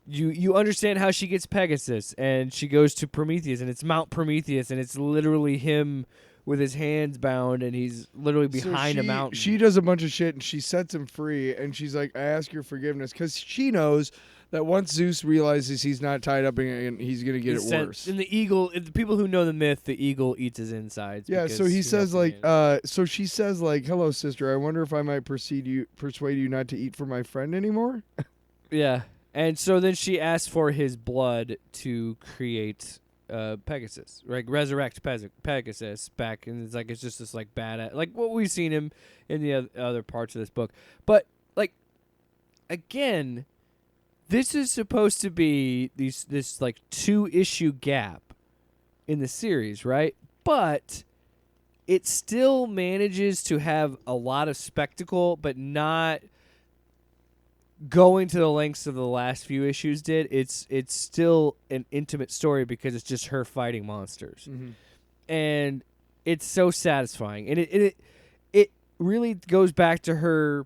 you understand how she gets Pegasus and she goes to Prometheus and it's Mount Prometheus and it's literally him with his hands bound and he's literally behind a mountain. She does a bunch of shit and she sets him free and she's like, I ask your forgiveness because she knows that once Zeus realizes he's not tied up and he's going to get it worse. And the eagle, the people who know the myth, the eagle eats his insides. Yeah, so he says like, so she says like, hello sister, I wonder if I might persuade you not to eat for my friend anymore. yeah. And so then she asks for his blood to create Pegasus, like resurrect Pegasus back, and it's just this like bad, like what we've seen him in the other parts of this book. But like again, this is supposed to be this like 2-issue gap in the series, right? But it still manages to have a lot of spectacle, but not going to the lengths of the last few issues did. It's still an intimate story because it's just her fighting monsters. Mm-hmm. And it's so satisfying. And it really goes back to her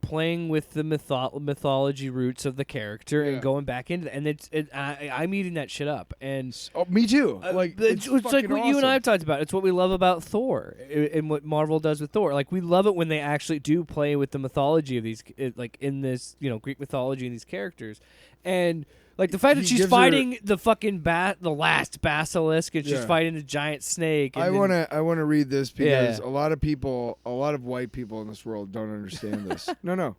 playing with the mythology roots of the character Yeah. and going back into it. And I'm eating that shit up. And Oh, me too. it's like fucking what you and I awesome. have talked about. It's what we love about Thor and what Marvel does with Thor. Like, we love it when they actually do play with the mythology of these, like in this, Greek mythology and these characters. And like the fact that He she's gives fighting the fucking the last basilisk, and she's Yeah. fighting the giant snake. And I then- want to read this because Yeah. a lot of white people in this world don't understand this. No.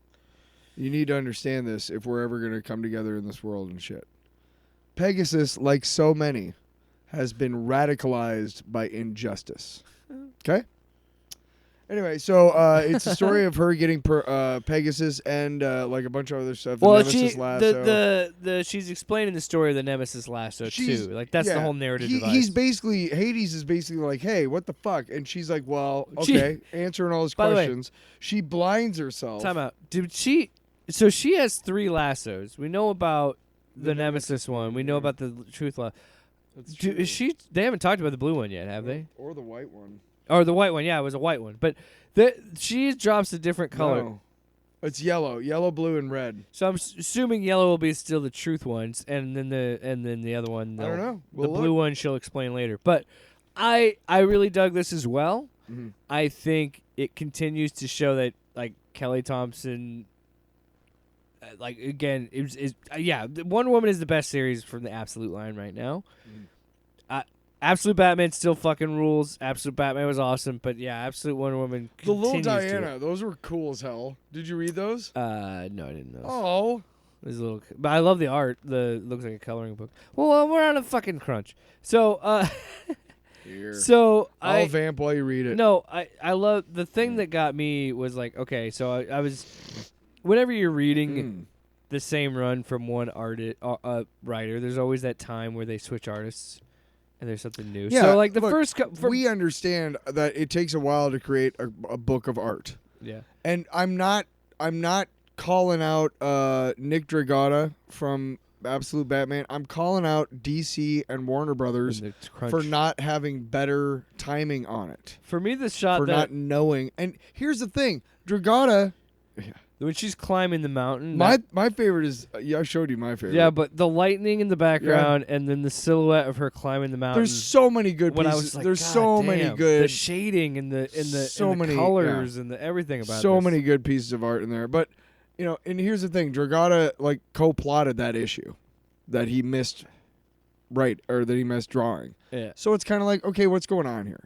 You need to understand this if we're ever going to come together in this world and shit. Pegasus, like so many, has been radicalized by injustice. Okay? Anyway, so it's a story of her getting Pegasus and like a bunch of other stuff. The Well, Nemesis lasso. she's explaining the story of the Nemesis lasso She's- too. Like, that's the yeah. whole narrative He's device. basically Hades is basically like, hey, what the fuck? And she's like, well, She- okay, answering all his By the way- questions. She blinds herself. Time out. So she has 3 lassos. We know about the Nemesis one. We know about the truth lasso. That's true. They haven't talked about the blue one yet, have they? Or the white one. Or the white one? Yeah, it was a white one. But she drops a different color. No. It's yellow, blue, and red. So I'm assuming yellow will be still the truth ones, and then the other one. I don't know. The We'll blue one she'll explain later. But I really dug this as well. Mhm. I think it continues to show that, like, Kelly Thompson, like, again, Wonder Woman is the best series from the Absolute line right now. Absolute Batman still fucking rules. Absolute Batman was awesome, but yeah, Absolute Wonder Woman The little continues to- Diana, those were cool as hell. Did you read those? No, I didn't know. Oh. There's a little, but I love the art. It looks like a coloring book. Well, we're on a fucking crunch. So, Here. so I'll vamp while you read it. No, I love the thing that got me was like, okay, so I was, whenever you're reading the same run from one writer, there's always that time where they switch artists and there's something new. Yeah, So like the look, first, we understand that it takes a while to create a book of art. yeah, And I'm not calling out Nick Dragotta from Absolute Batman. I'm calling out DC and Warner Brothers and it's crunch. for not having better timing on it. For me, the shot For that not knowing. And here's the thing, Dragotta, when she's climbing the mountain, my favorite is I showed you my favorite. yeah, but the lightning in the background and then the silhouette of her climbing the mountain. There's so many good when I pieces. was like, There's God so damn, many good the shading and the so and the many, colors and the everything about so this. many good pieces of art in there. But and here's the thing, Dragotta like co-plotted that issue that he missed that he missed drawing. Yeah. So it's kind of like, okay, what's going on here?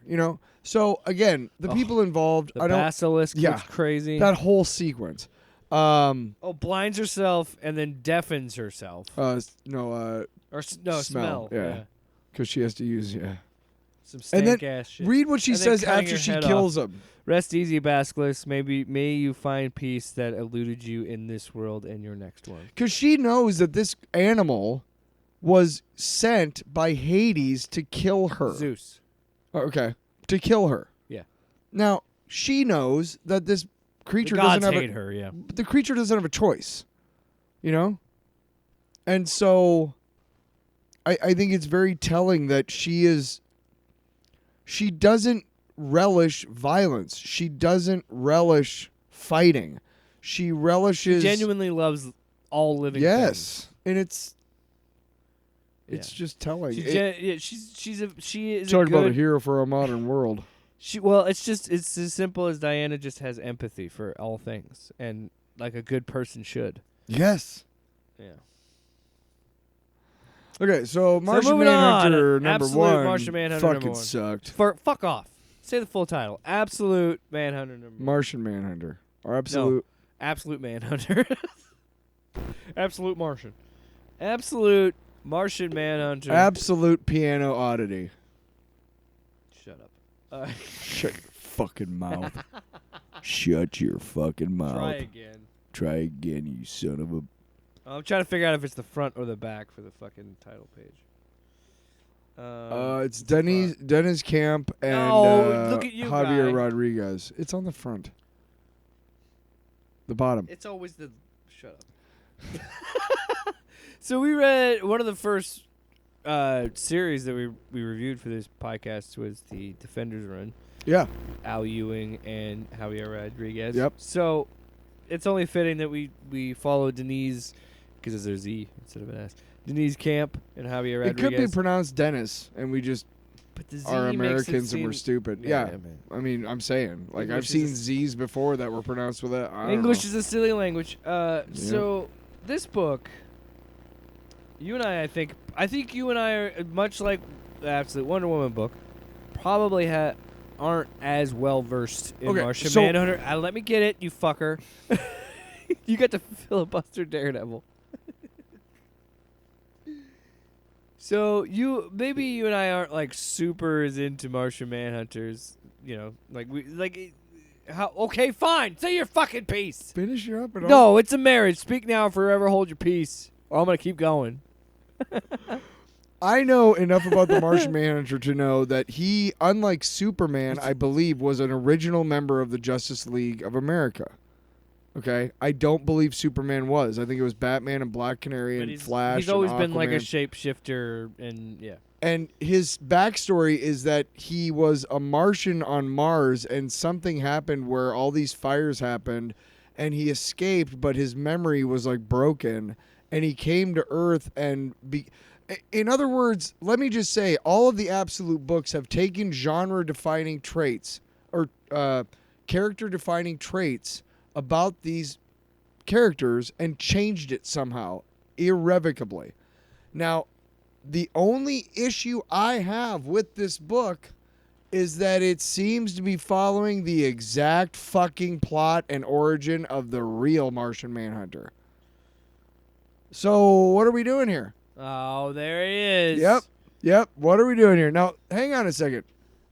So again, the people involved, The I don't basilisk yeah, looks crazy. that whole sequence. Blinds herself and then deafens herself. No, Smell. yeah. because she has to use Some And then stank ass shit. read what she And then says cutting after her she head kills off. him. Rest easy, Basilisk. May you find peace that eluded you in this world and your next one. Because she knows that this animal was sent by Hades to kill her. Zeus. Oh, okay. To kill her. Yeah. Now, she knows that this creature The doesn't gods have hate her, yeah. the creature doesn't have a choice. And so I think it's very telling that she doesn't relish violence. She doesn't relish fighting. She relishes Genuinely loves all living things. Yes. And it's Yeah. just telling. She is Talk a good, about a hero for a modern world. it's as simple as Diana just has empathy for all things, and like a good person should. Yes. Yeah. Okay, so Martian moving on. Manhunter number Absolute one Martian Manhunter fucking number one. sucked. Fuck off. Say the full title. Absolute Manhunter number one. Martian Manhunter. Or Absolute. Absolute Manhunter. Absolute Martian. Absolute Martian Manhunter. Absolute Piano Oddity. Shut up. Shut your fucking mouth. Shut your fucking mouth. Try again. Try again, you son of a... I'm trying to figure out if it's the front or the back for the fucking title page. It's Dennis Camp and No, look at you, Javier guy. Rodriguez. It's on the front. The bottom. It's always the... Shut up. So we read one of the first series that we reviewed for this podcast was the Defenders run. Yeah. Al Ewing and Javier Rodriguez. Yep. So it's only fitting that we follow Denise because there's Z instead of an S. Denise Camp and Javier Rodriguez. It could be pronounced Dennis, and we just but the Z are makes it Americans and seem- we're stupid. Yeah, Yeah. man. I mean, I'm saying. Like, English I've seen is a- Z's before that were pronounced with that. English is a silly language. So this book, you and I think you and I are much like the Absolute Wonder Woman book, probably aren't as well versed in Okay, Martian so- Manhunter. Let me get it, you fucker. You got to filibuster Daredevil. So maybe you and I aren't like super as into Martian Manhunters, you know, how? Okay, fine, say your fucking piece. Finish it up and all. No, it's a marriage. Speak now, forever hold your peace, or I'm gonna keep going. I know enough about the Martian Manhunter to know that he, unlike Superman, I believe, was an original member of the Justice League of America. Okay? I don't believe Superman was. I think it was Batman and Black Canary and Flash. He's always and been like a Aquaman. shapeshifter, and yeah. And his backstory is that he was a Martian on Mars, and something happened where all these fires happened, and he escaped, but his memory was like broken, and he came to Earth and in other words, let me just say, all of the Absolute books have taken genre-defining traits or character-defining traits about these characters and changed it somehow, irrevocably. Now, the only issue I have with this book is that it seems to be following the exact fucking plot and origin of the real Martian Manhunter. So, what are we doing here? Oh, there he is. Yep. What are we doing here? Now, hang on a second.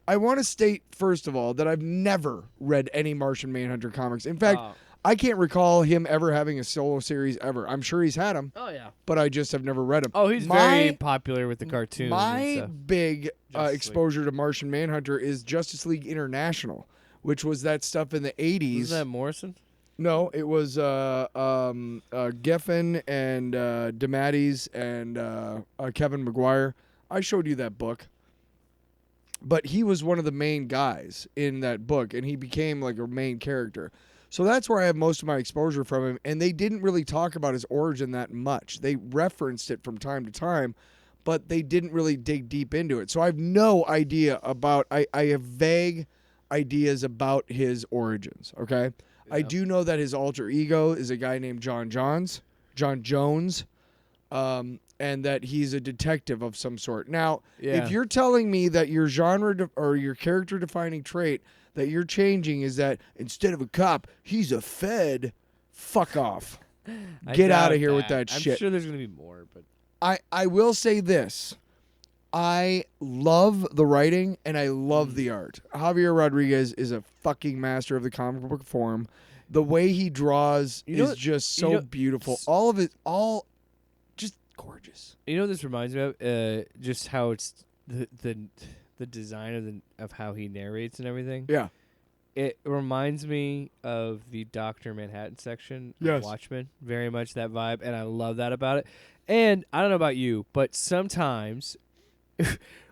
I want to state, first of all, that I've never read any Martian Manhunter comics. In fact, I can't recall him ever having a solo series ever. I'm sure he's had them, Oh yeah. but I just have never read them. Oh, he's very popular with the cartoons. My and stuff. big Justice League. exposure to Martian Manhunter is Justice League International, which was that stuff in the 80s. Isn't that Morrison? No, it was Geffen and DeMatteis and Kevin McGuire. I showed you that book. But he was one of the main guys in that book, and he became like a main character. So that's where I have most of my exposure from him, and they didn't really talk about his origin that much. They referenced it from time to time, but they didn't really dig deep into it. So I have no idea about, I have vague ideas about his origins, okay? I do know that his alter ego is a guy named John Jones, and that he's a detective of some sort. Now, Yeah. if you're telling me that your genre or your character defining trait that you're changing is that instead of a cop, he's a Fed, fuck off. Get out doubt of here with that I'm shit. sure there's gonna be more, but I will say this. I love the writing and I love the art. Javier Rodriguez is a fucking master of the comic book form. The way he draws is just so beautiful. All of it, just gorgeous. you know what this reminds me of? Just how it's the design of how he narrates and everything. Yeah. It reminds me of the Dr. Manhattan section of Yes. Watchmen. Very much that vibe, and I love that about it. And I don't know about you, but sometimes...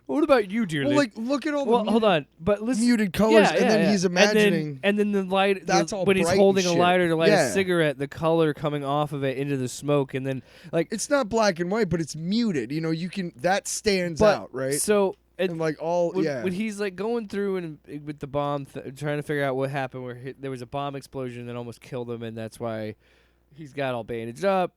What about you, dear Well, Liz? like, look at all Well, the hold on. But listen, muted colors, yeah, and then yeah. he's imagining. And then the light, That's all when he's bright and holding a shit. lighter to light Yeah. a cigarette, the color coming off of it into the smoke, and then like It's not black and white, but it's muted. You know, you can that stands but- out, right? So And like all, when he's like going through and with the bomb, trying to figure out what happened, where there was a bomb explosion that almost killed him, and that's why he's got all bandaged up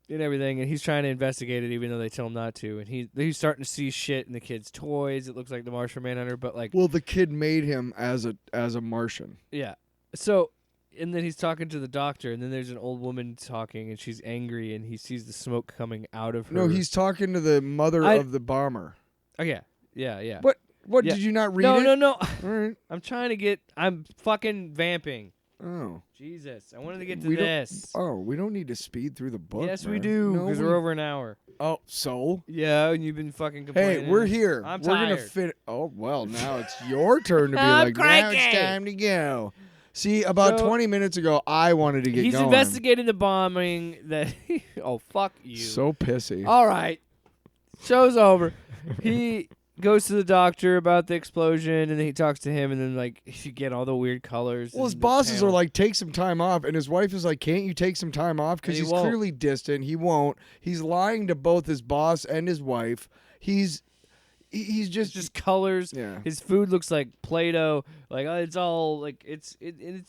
and everything, and he's trying to investigate it, even though they tell him not to. And he's starting to see shit in the kid's toys. It looks like the Martian Manhunter, but like Well, the kid made him as a Martian. yeah. So. And then he's talking to the doctor, and then there's an old woman talking, and she's angry, and he sees the smoke coming out of her. No, he's talking to the mother of the bomber. Oh yeah, yeah. What? Yeah. Did you not read it? No. All right. I'm fucking vamping. Oh. Jesus, I wanted to get to We don't- this. Oh, we don't need to speed through the book. Yes, we man. do, No, because we- we're over an hour. Oh, so? Yeah, and you've been fucking complaining. Hey, we're here. I'm we're gonna tired. fit. Oh well, now it's your turn to be I'm like, now it's cranky." time to go. See, about So- 20 minutes ago, I wanted to get He's going. investigating the bombing that. Oh fuck you. So pissy. All right, show's over. goes to the doctor about the explosion, and then he talks to him, and then like you get all the weird colors. Well, his and the bosses are panel. like, take some time off, and his wife is like, can't you take some time off? Because And he he's won't. clearly distant. He won't. He's lying to both his boss and his wife. He's It's just just colors. yeah. His food looks like Play-Doh. Like it's all like it's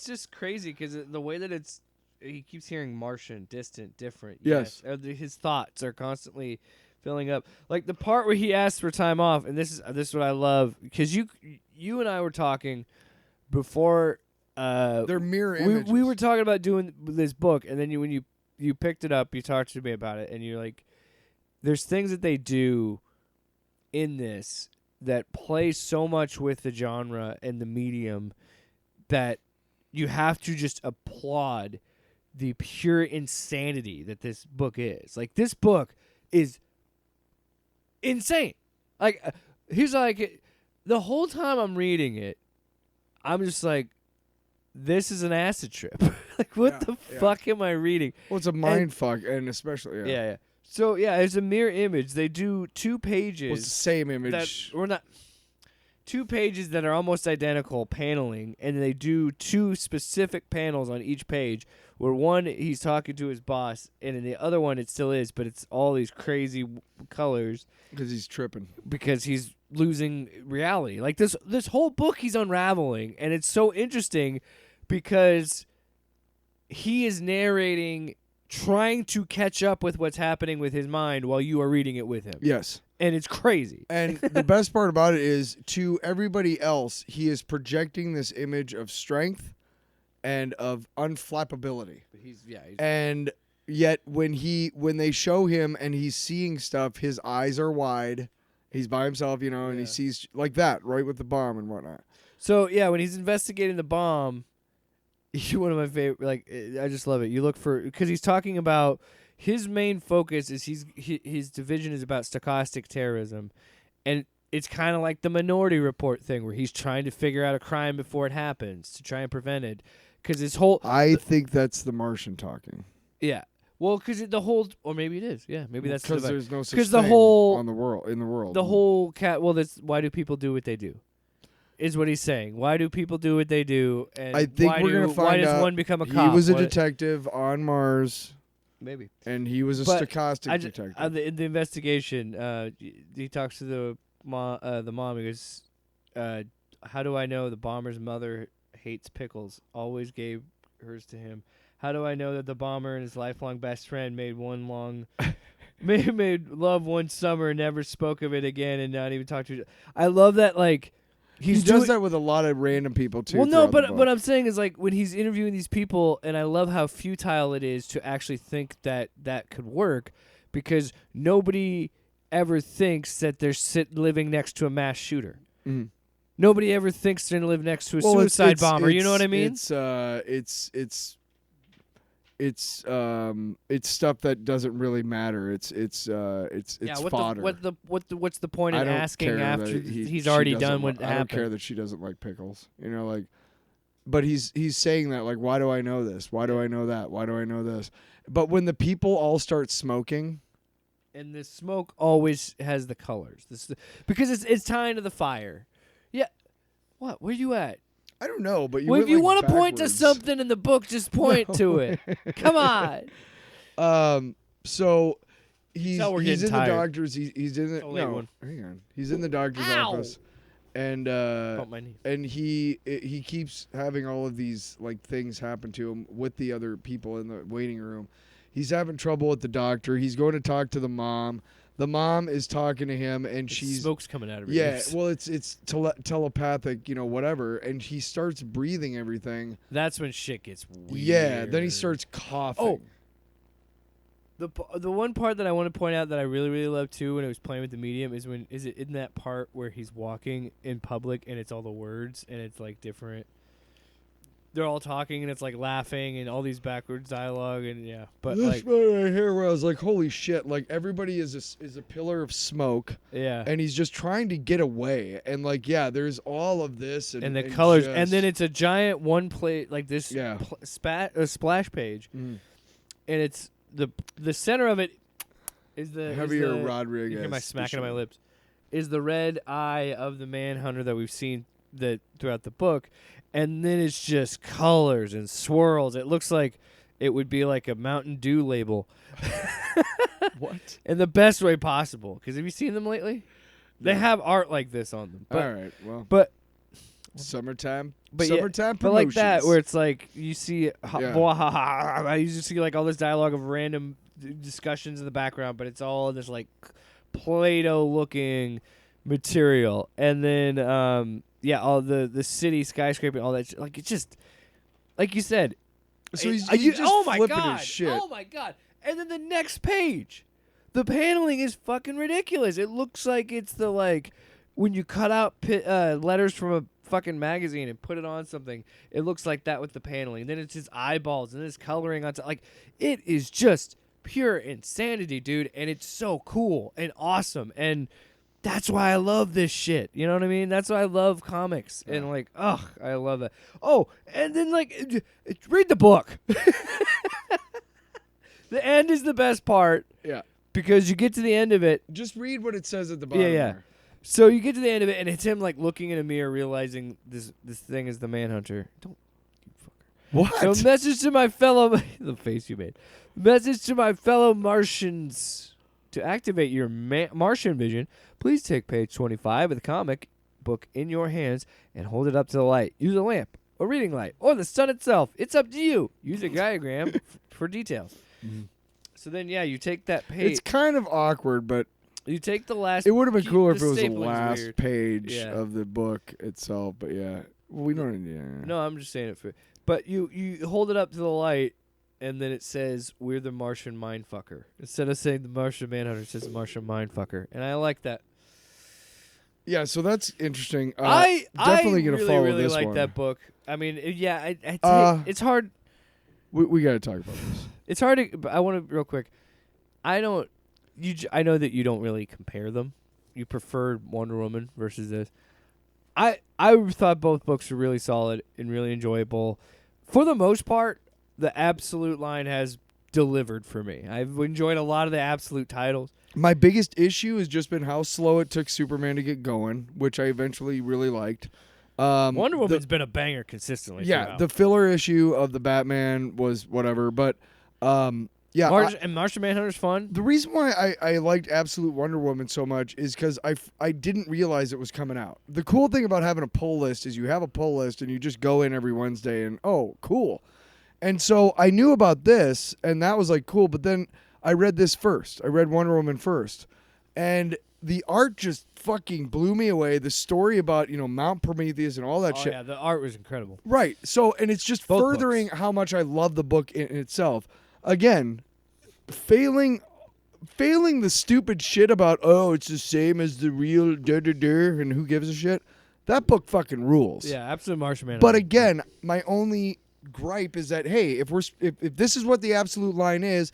just crazy because the way that he keeps hearing Martian, distant, different. Yes. His thoughts are constantly filling up. Like the part where he asks for time off, and this is what I love because you and I were talking before. They're mirror images. We were talking about doing this book, and then when you picked it up, you talked to me about it, and you're like, there's things that they do in this that play so much with the genre and the medium that you have to just applaud the pure insanity that this book is. Like this book is insane. Like he's like the whole time I'm reading it, I'm just like, this is an acid trip. Like what the fuck am I reading? Well, it's a mind fuck, and especially Yeah. So yeah, it's a mirror image. They do 2 pages. Well, it's the same image. That we're not 2 pages that are almost identical paneling, and they do 2 specific panels on each page. Where one he's talking to his boss, and in the other one it still is, but it's all these crazy colors because he's tripping. because he's losing reality. Like this whole book he's unraveling, and it's so interesting because he is narrating, trying to catch up with what's happening with his mind while you are reading it with him. Yes. And it's crazy. And the best part about it is, to everybody else, he is projecting this image of strength and of unflappability. He's And yet when they show him and he's seeing stuff, his eyes are wide. He's by himself, and he sees like that, right, with the bomb and whatnot. So yeah, when he's investigating the bomb, one of my favorite. Like I just love it. You look for because he's talking about his main focus is his division is about stochastic terrorism, and it's kind of like the Minority Report thing where he's trying to figure out a crime before it happens to try and prevent it. Because his whole I think that's the Martian talking. yeah. Well, because the whole, or maybe it is. Yeah, maybe that's because the there's no such 'cause the thing whole- in the world. the whole cat. Well, that's why do people do what they do? Is what he's saying. Why do people do what they do? And I think why we're gonna why find does out one become a cop? He was a What- detective on Mars, maybe. and he was a But stochastic detective. In the investigation, he talks to the mom. He goes, "How do I know the bomber's mother hates pickles? Always gave hers to him. How do I know that the bomber and his lifelong best friend made made love one summer and never spoke of it again and not even talked to each other?" I love that. Like He does that with a lot of random people too. Well, no, throughout the but book. I'm saying is like when he's interviewing these people, and I love how futile it is to actually think that that could work, because nobody ever thinks that they're living next to a mass shooter. Mhm. Nobody ever thinks they're gonna live next to a Well, suicide bomber. You know what I mean? It's stuff that doesn't really matter. It's What fodder. what's the point I in don't asking care after that he's she already doesn't done what I don't care happened? that she doesn't like pickles. But he's saying that, like, why do I know this? Why do I know that? Why do I know this? But when the people all start smoking, And the smoke always has the colors. Because it's tying to the fire. Yeah. What? Where you at? I don't know. But Well, if you want want to point to something in the book, just point to it. Come on. So he's Tell we're in getting the tired. doctor's. He's in the a late one. Hang on. He's in the doctor's Ow! office, and Bump my knee. and he keeps having all of these like things happen to him with the other people in the waiting room. He's having trouble with the doctor. He's going to talk to the mom. The mom is talking to him, and she's Smoke's coming out of her yeah. ears. Well, it's telepathic, whatever. And he starts breathing everything. That's when shit gets weird. Yeah. Then he starts coughing. The one part that I want to point out that I really, really love too when I was playing with the medium is it in that part where he's walking in public and it's all the words and it's like different. They're all talking and it's like laughing and all these backwards dialogue and yeah. But This like part right here, where I was like, "Holy shit!" Like everybody is a pillar of smoke, yeah. and he's just trying to get away. And like, yeah, there's all of this And the colors, and just- then it's a giant one plate like this Yeah. splash page, Mhm. and it's the center of it is the Javier is the, Rodriguez. You hear my smacking of my lips. is the red eye of the Manhunter that we've seen throughout the book, and then it's just colors and swirls. It looks like it would be like a Mountain Dew label. What? In the best way possible. Because have you seen them lately? They Yeah. have art like this on them. But, All right. Well, but summertime. But yeah, Summertime but like that, promotions. where it's like you see, Yeah. you just see like all this dialogue of random discussions in the background, but it's all this like Play-Doh looking material, and then all the city skyscraper, all that. Like it's just like you said. So he's just oh my flipping god! his shit. Oh my god! And then the next page, the paneling is fucking ridiculous. It looks like it's the like when you cut out letters from a fucking magazine and put it on something. It looks like that with the paneling. Then it's his eyeballs and his coloring on top. Like it is just pure insanity, dude. And it's so cool and awesome. And that's why I love this shit. You know what I mean? That's why I love comics. Yeah. And like, I love that. Oh, and then like, read the book. The end is the best part Yeah. because you get to the end of it. Just read what it says at the bottom. Yeah. there. So you get to the end of it, and it's him like looking in a mirror, realizing this thing is the Manhunter. Don't you fucker. What? So message to my fellow the face you made. Message to my fellow Martians: to activate your Martian vision, please take page 25 of the comic book in your hands and hold it up to the light. Use a lamp, a reading light, or the sun itself. It's up to you. Use a diagram for details. Mhm. So then, you take that page. It's kind of awkward, but You take the last. it would have been cooler if it was the stapling's last weird. page Yeah. of the book itself. But yeah, we don't. Yeah. No, I'm just saying it for. But you hold it up to the light, and then it says, "We're the Martian mindfucker." Instead of saying the Martian Manhunter, it says the Martian mindfucker, and I like that. Yeah. So that's interesting. I definitely gonna really, follow really this like one. that book. I mean, it's hard. We got to talk about this. It's hard to. But I want to real quick. I don't. I know that you don't really compare them. You preferred Wonder Woman versus this. I thought both books were really solid and really enjoyable. For the most part, the Absolute line has delivered for me. I've enjoyed a lot of the Absolute titles. My biggest issue has just been how slow it took Superman to get going, which I eventually really liked. Wonder Woman's been a banger consistently. Yeah, throughout. the filler issue of the Batman was whatever, but yeah. Martian Manhunter's fun. The reason why I liked Absolute Wonder Woman so much is because I didn't realize it was coming out. The cool thing about having a pull list is you have a pull list and you just go in every Wednesday and, oh, cool. And so I knew about this, and that was like cool, but then I read this first. I read Wonder Woman first. And the art just fucking blew me away. The story about, Mount Prometheus and all that shit. Yeah, the art was incredible. Right. So, and it's just Both furthering how much I love the book in itself. Again, failing the stupid shit about, oh, it's the same as the real and who gives a shit. That book fucking rules. Yeah, Absolute Martian Manhunter. But again, my only gripe is that, hey, if this is what the Absolute line is,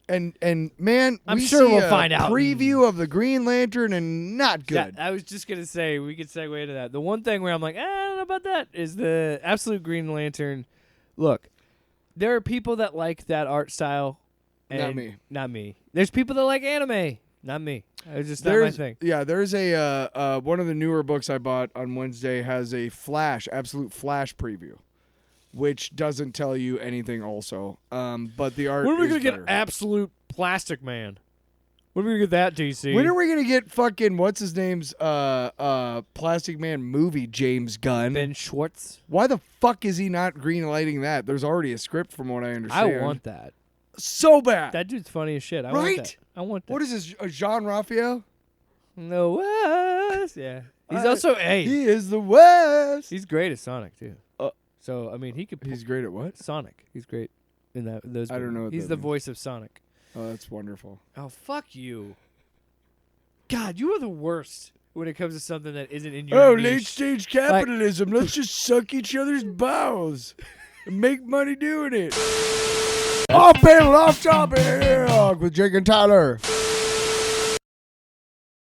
and man, I'm we sure see we'll a find out. preview of the Green Lantern and not good. Yeah, I was just gonna say we could segue into that. The one thing where I'm like, I don't know about that is the Absolute Green Lantern. Look, there are people that like that art style. And Not me. Not me. There's people that like anime. Not me. It's just not my thing. Yeah, there's a one of the newer books I bought on Wednesday has a Absolute Flash preview, which doesn't tell you anything also. But the art When are we is gonna better. get Absolute Plastic Man? When are we gonna get that, DC? When are we gonna get fucking what's his name's Plastic Man movie, James Gunn? Ben Schwartz? Why the fuck is he not green lighting that? There's already a script from what I understand. I want that. so bad. That dude's funny as shit. I want that. Right? I want that. What is this? Jean Raphael? No West. Yeah. He's also He is the West. He's great at Sonic too. Uh, So I mean, he could. He's great at what? Sonic. He's great in those. I don't movies. know what He's that the means. voice of Sonic. Oh, that's wonderful. Oh fuck you. God, you are the worst when it comes to something that isn't in your. Oh, niche. late stage capitalism. Let's just suck each other's bowels and make money doing it. Off panel, off topic with Jake and Tyler.